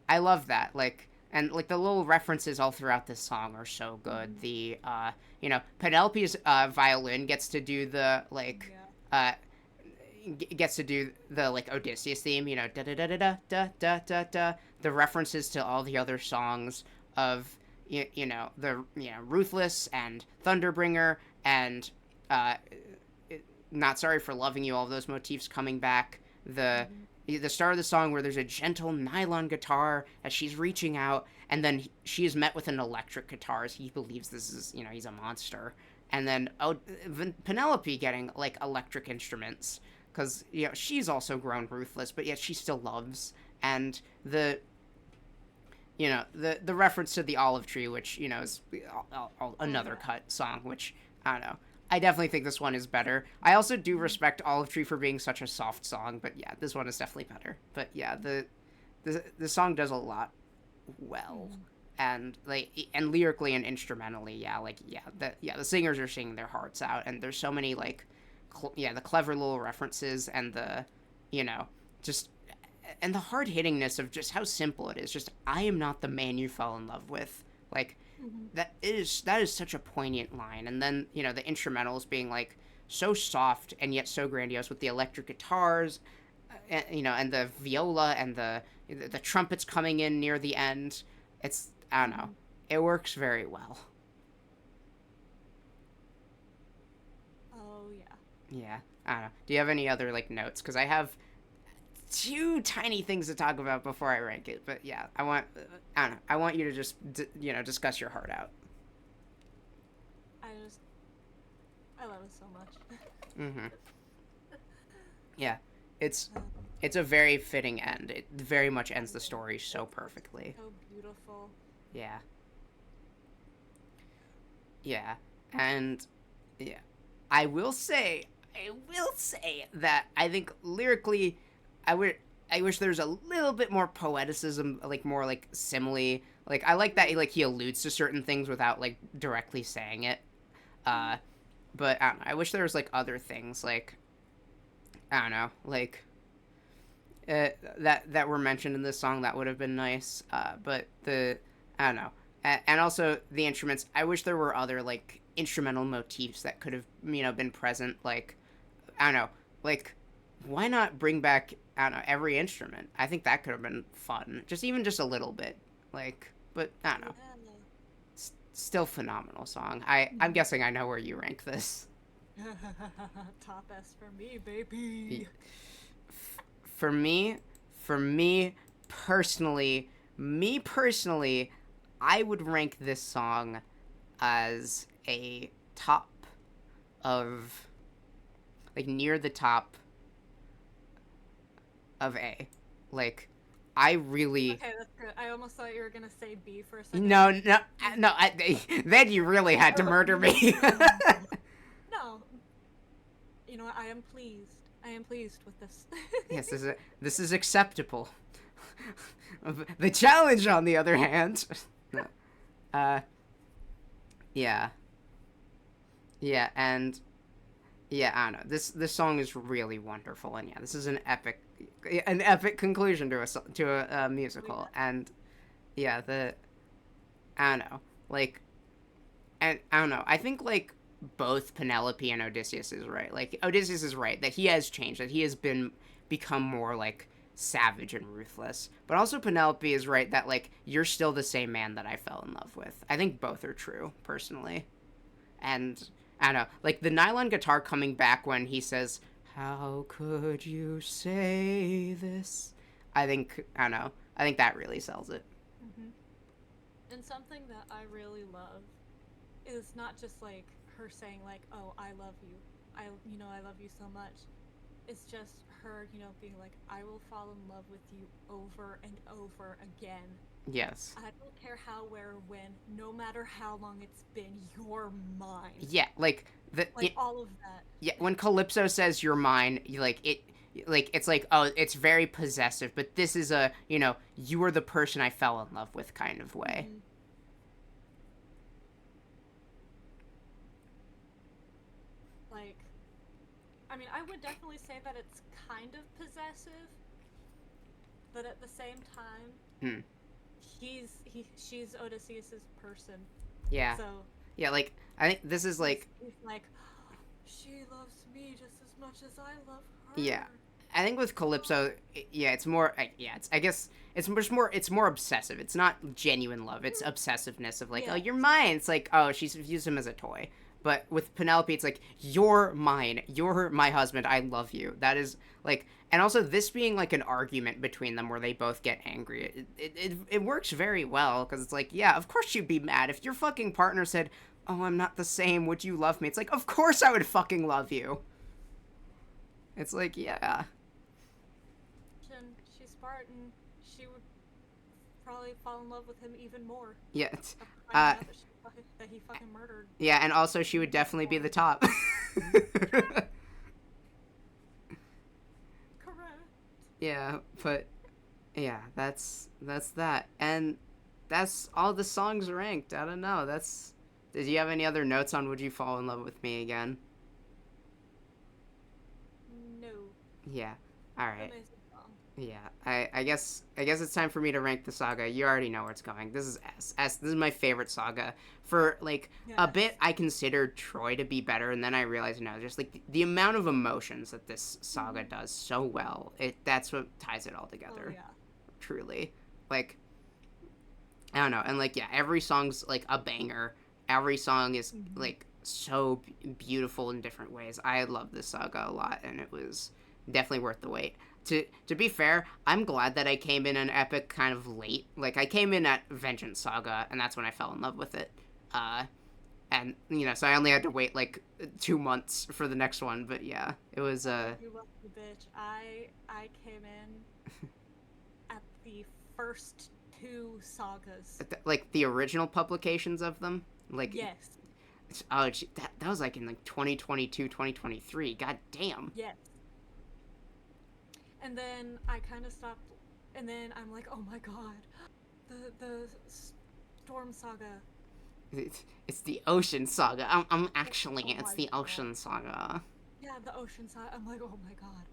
I love that. Like, and, like, the little references all throughout this song are so good. The, Penelope's violin gets to do the, like, gets to do the like Odysseus theme, you know, da da da da da da da da, the references to all the other songs of you know the Ruthless and Thunderbringer and uh, Not Sorry for Loving You, all of those motifs coming back. The start of the song where there's a gentle nylon guitar as she's reaching out, and then she is met with an electric guitar as he believes this is, you know, he's a monster. And then Penelope getting like electric instruments because, you know, she's also grown ruthless, but yet she still loves. And the you know the reference to the olive tree, which, you know, is another cut song, which I don't know. I definitely think this one is better. I also do respect Olive Tree for being such a soft song, but yeah, this one is definitely better. But yeah, the song does a lot well, and like and lyrically and instrumentally, the singers are singing their hearts out, and there's so many like the clever little references and the you know just and the hard hittingness of just how simple it is. Just I am not the man you fell in love with, like. That is such a poignant line, and then, you know, the instrumentals being like so soft and yet so grandiose with the electric guitars, you know, and the viola and the trumpets coming in near the end. It's, I don't know, it works very well. Oh yeah. Yeah, I don't know. Do you have any other like notes? Because I have two tiny things to talk about before I rank it, but yeah, I don't know. I want you to just you know, discuss your heart out. I love it so much. Mm-hmm. Yeah, it's a very fitting end. It very much ends the story so perfectly. So beautiful. Yeah. Yeah, and yeah, I will say that I think lyrically, I wish there was a little bit more poeticism, like more like simile. Like I like that he alludes to certain things without like directly saying it. But I don't know, I wish there was like other things like I don't know, like that were mentioned in this song that would have been nice. But I don't know, and also the instruments. I wish there were other like instrumental motifs that could have, you know, been present. Like I don't know, like why not bring back, I don't know, every instrument? I think that could have been fun. Just a little bit. Like, but I don't know. Still phenomenal song. I'm guessing I know where you rank this. Top S for me, baby. For me personally, I would rank this song as a top of, like, near the top of A. Like, I really... Okay, that's good. I almost thought you were gonna say B for a second. No. Then you really had to murder me. No. You know what? I am pleased. I am pleased with this. Yes, this is acceptable. The challenge, on the other hand... Yeah. Yeah, and... Yeah, I don't know. This song is really wonderful, and yeah, this is an epic conclusion to a musical, and yeah, I don't know, like, and I don't know. I think like both Penelope and Odysseus is right. Like Odysseus is right that he has changed, that he has become more like savage and ruthless, but also Penelope is right that like you're still the same man that I fell in love with. I think both are true personally, and. I don't know, like the nylon guitar coming back when he says, "How could you say this?" I think that really sells it. Mm-hmm. And something that I really love is not just like her saying like, "Oh, I love you. I love you so much." It's just her, you know, being like, "I will fall in love with you over and over again." Yes. I don't care how, where, or when, no matter how long it's been, you're mine. Yeah, like all of that. Yeah, when Calypso says you're mine, it's like, oh, it's very possessive, but this is a, you know, you are the person I fell in love with kind of way. Mm-hmm. Like, I mean, I would definitely say that it's kind of possessive, but at the same time, she's Odysseus's person. Yeah. So yeah, like I think this is like he's like, she loves me just as much as I love her. Yeah. I think with Calypso, yeah, it's more. Yeah, I guess it's much more. It's more obsessive. It's not genuine love. It's obsessiveness of like, oh, Yeah. you're mine. It's like, oh, she's used him as a toy. But with Penelope, it's like, you're mine. You're my husband. I love you. That is like, and also this being like an argument between them where they both get angry. It works very well because it's like, yeah, of course you'd be mad if your fucking partner said, oh, I'm not the same. Would you love me? It's like, of course I would fucking love you. It's like, yeah. And she's Spartan. She would probably fall in love with him even more. Yeah. After finding out that he fucking murdered. Yeah, and also she would definitely be the top. Correct. Yeah, but yeah, that's that. And that's all the songs ranked. I don't know. That's Did you have any other notes on Would You Fall in Love with Me Again? No. Yeah. All right. Amazing song. Yeah, I guess it's time for me to rank the saga. You already know where it's going. This is S. This is my favorite saga. For like a bit, I considered Troy to be better, and then I realized no, just like the amount of emotions that this saga does so well. That's what ties it all together. Oh, yeah. Truly, like I don't know, and like yeah, every song's like a banger. Every song is like so beautiful in different ways. I love this saga a lot, and it was definitely worth the wait. To be fair, I'm glad that I came in an epic kind of late. Like I came in at Vengeance Saga, and that's when I fell in love with it. And you know, so I only had to wait like 2 months for the next one. But yeah, it was You lucky bitch. I came in at the first 2 sagas. like the original publications of them. Like Yes. Oh, that was like in like 2022, 2023. God damn. Yes. And then I kind of stopped, and then I'm like, oh my god, the Storm Saga. It's the Ocean Saga. I'm actually, Oh it's my the God. Ocean Saga. Yeah, the Ocean Saga. I'm like, oh my god,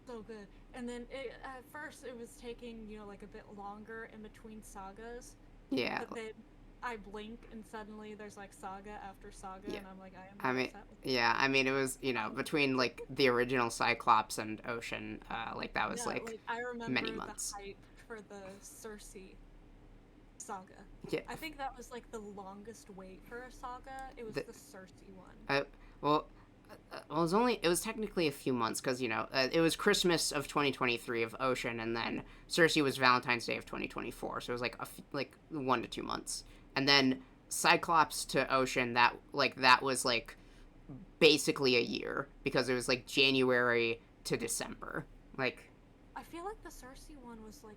so good. And then at first it was taking, like a bit longer in between sagas. Yeah. But then I blink and suddenly there's like saga after saga, Yeah. and I'm like, I mean, it was, between like the original Cyclops and Ocean, like that was yeah, like I remember many months. the hype for the Cersei saga. Yeah. I think that was like the longest wait for a saga. It was the Cersei one. Well, it was technically a few months because it was Christmas of 2023 of Ocean, and then Cersei was Valentine's Day of 2024, so it was like like 1 to 2 months, and then Cyclops to Ocean that was like basically a year because it was like January to December. Like I feel like the Cersei one was like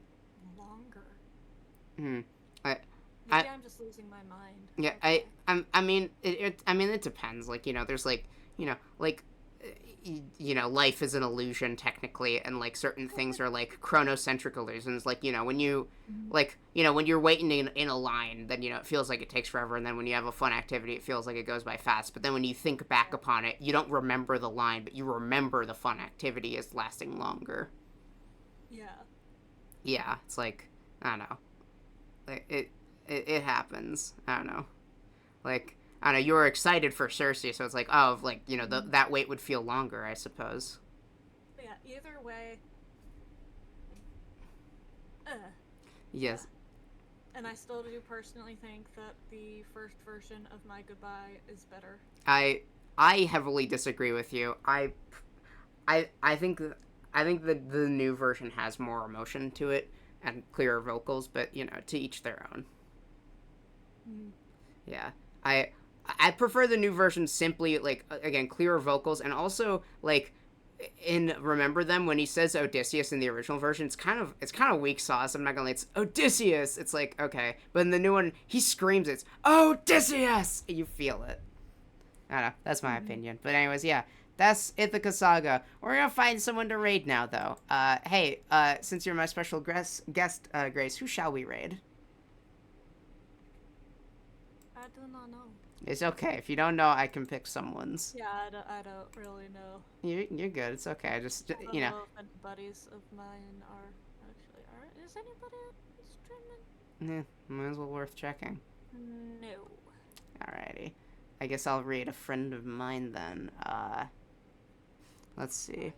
longer. I Maybe I'm just losing my mind. Yeah, Okay. I mean, it depends. Like, there's like, life is an illusion technically, and like certain things are like chronocentric illusions. Like, when you, when you're waiting in a line, then it feels like it takes forever, and then when you have a fun activity, it feels like it goes by fast. But then when you think back upon it, you don't remember the line, but you remember the fun activity is lasting longer. Yeah. Yeah, it's like I don't know, like it happens. I don't know. Like, I don't know, you were excited for Cersei, so it's like, oh, like, that wait would feel longer, I suppose. But yeah, either way. Yes. Yeah. And I still do personally think that the first version of My Goodbye is better. I heavily disagree with you. I think that the new version has more emotion to it and clearer vocals, but, to each their own. Yeah. I prefer the new version simply, like, again, clearer vocals, and also, like, in Remember Them, when he says Odysseus in the original version, it's kind of weak sauce, I'm not gonna lie, it's Odysseus! It's like, okay. But in the new one, he screams, it's Odysseus! You feel it. I don't know, that's my opinion. But anyways, yeah, that's Ithaca Saga. We're gonna find someone to raid now, though. Hey, since you're my special guest, Grace, who shall we raid? I do not know. It's okay. If you don't know, I can pick someone's. Yeah, I don't really know. You're good. It's okay. I just, I don't know if any buddies of mine are actually. Is anybody streaming? might as well worth checking. No. Alrighty. I guess I'll raid a friend of mine then. Let's see.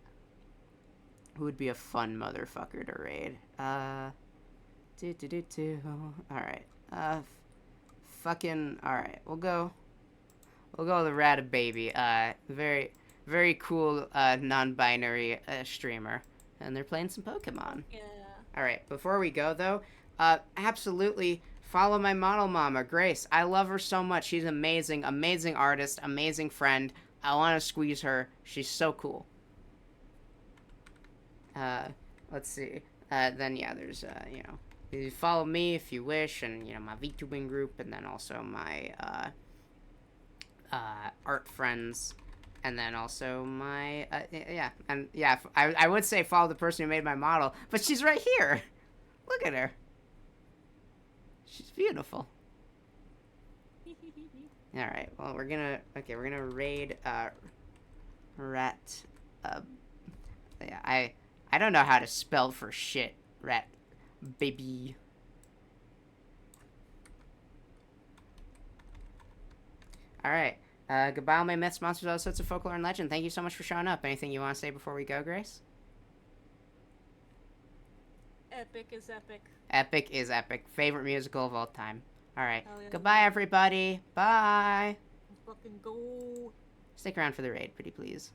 Who would be a fun motherfucker to raid? Alright. Fucking, alright. We'll go with the Rata Baby. Very, very cool, non-binary, streamer. And they're playing some Pokemon. Yeah. Alright, before we go, though, absolutely follow my model mama, Grace. I love her so much. She's amazing, amazing artist, amazing friend. I want to squeeze her. She's so cool. Let's see. Then, yeah, there's, you know, you follow me if you wish, and, you know, my VTubing group, and then also my, art friends, and then also my, yeah, and, yeah, I would say follow the person who made my model, but she's right here! Look at her! She's beautiful. Alright, well, we're gonna raid, Rat, yeah, I don't know how to spell for shit, Rat Baby. Alright, goodbye all my myths, monsters, all sorts of folklore and legend. Thank you so much for showing up. Anything you want to say before we go, Grace? Epic is epic. Epic is epic. Favorite musical of all time. Alright, Yeah. goodbye everybody. Bye! Let's fucking go. Stick around for the raid, pretty please.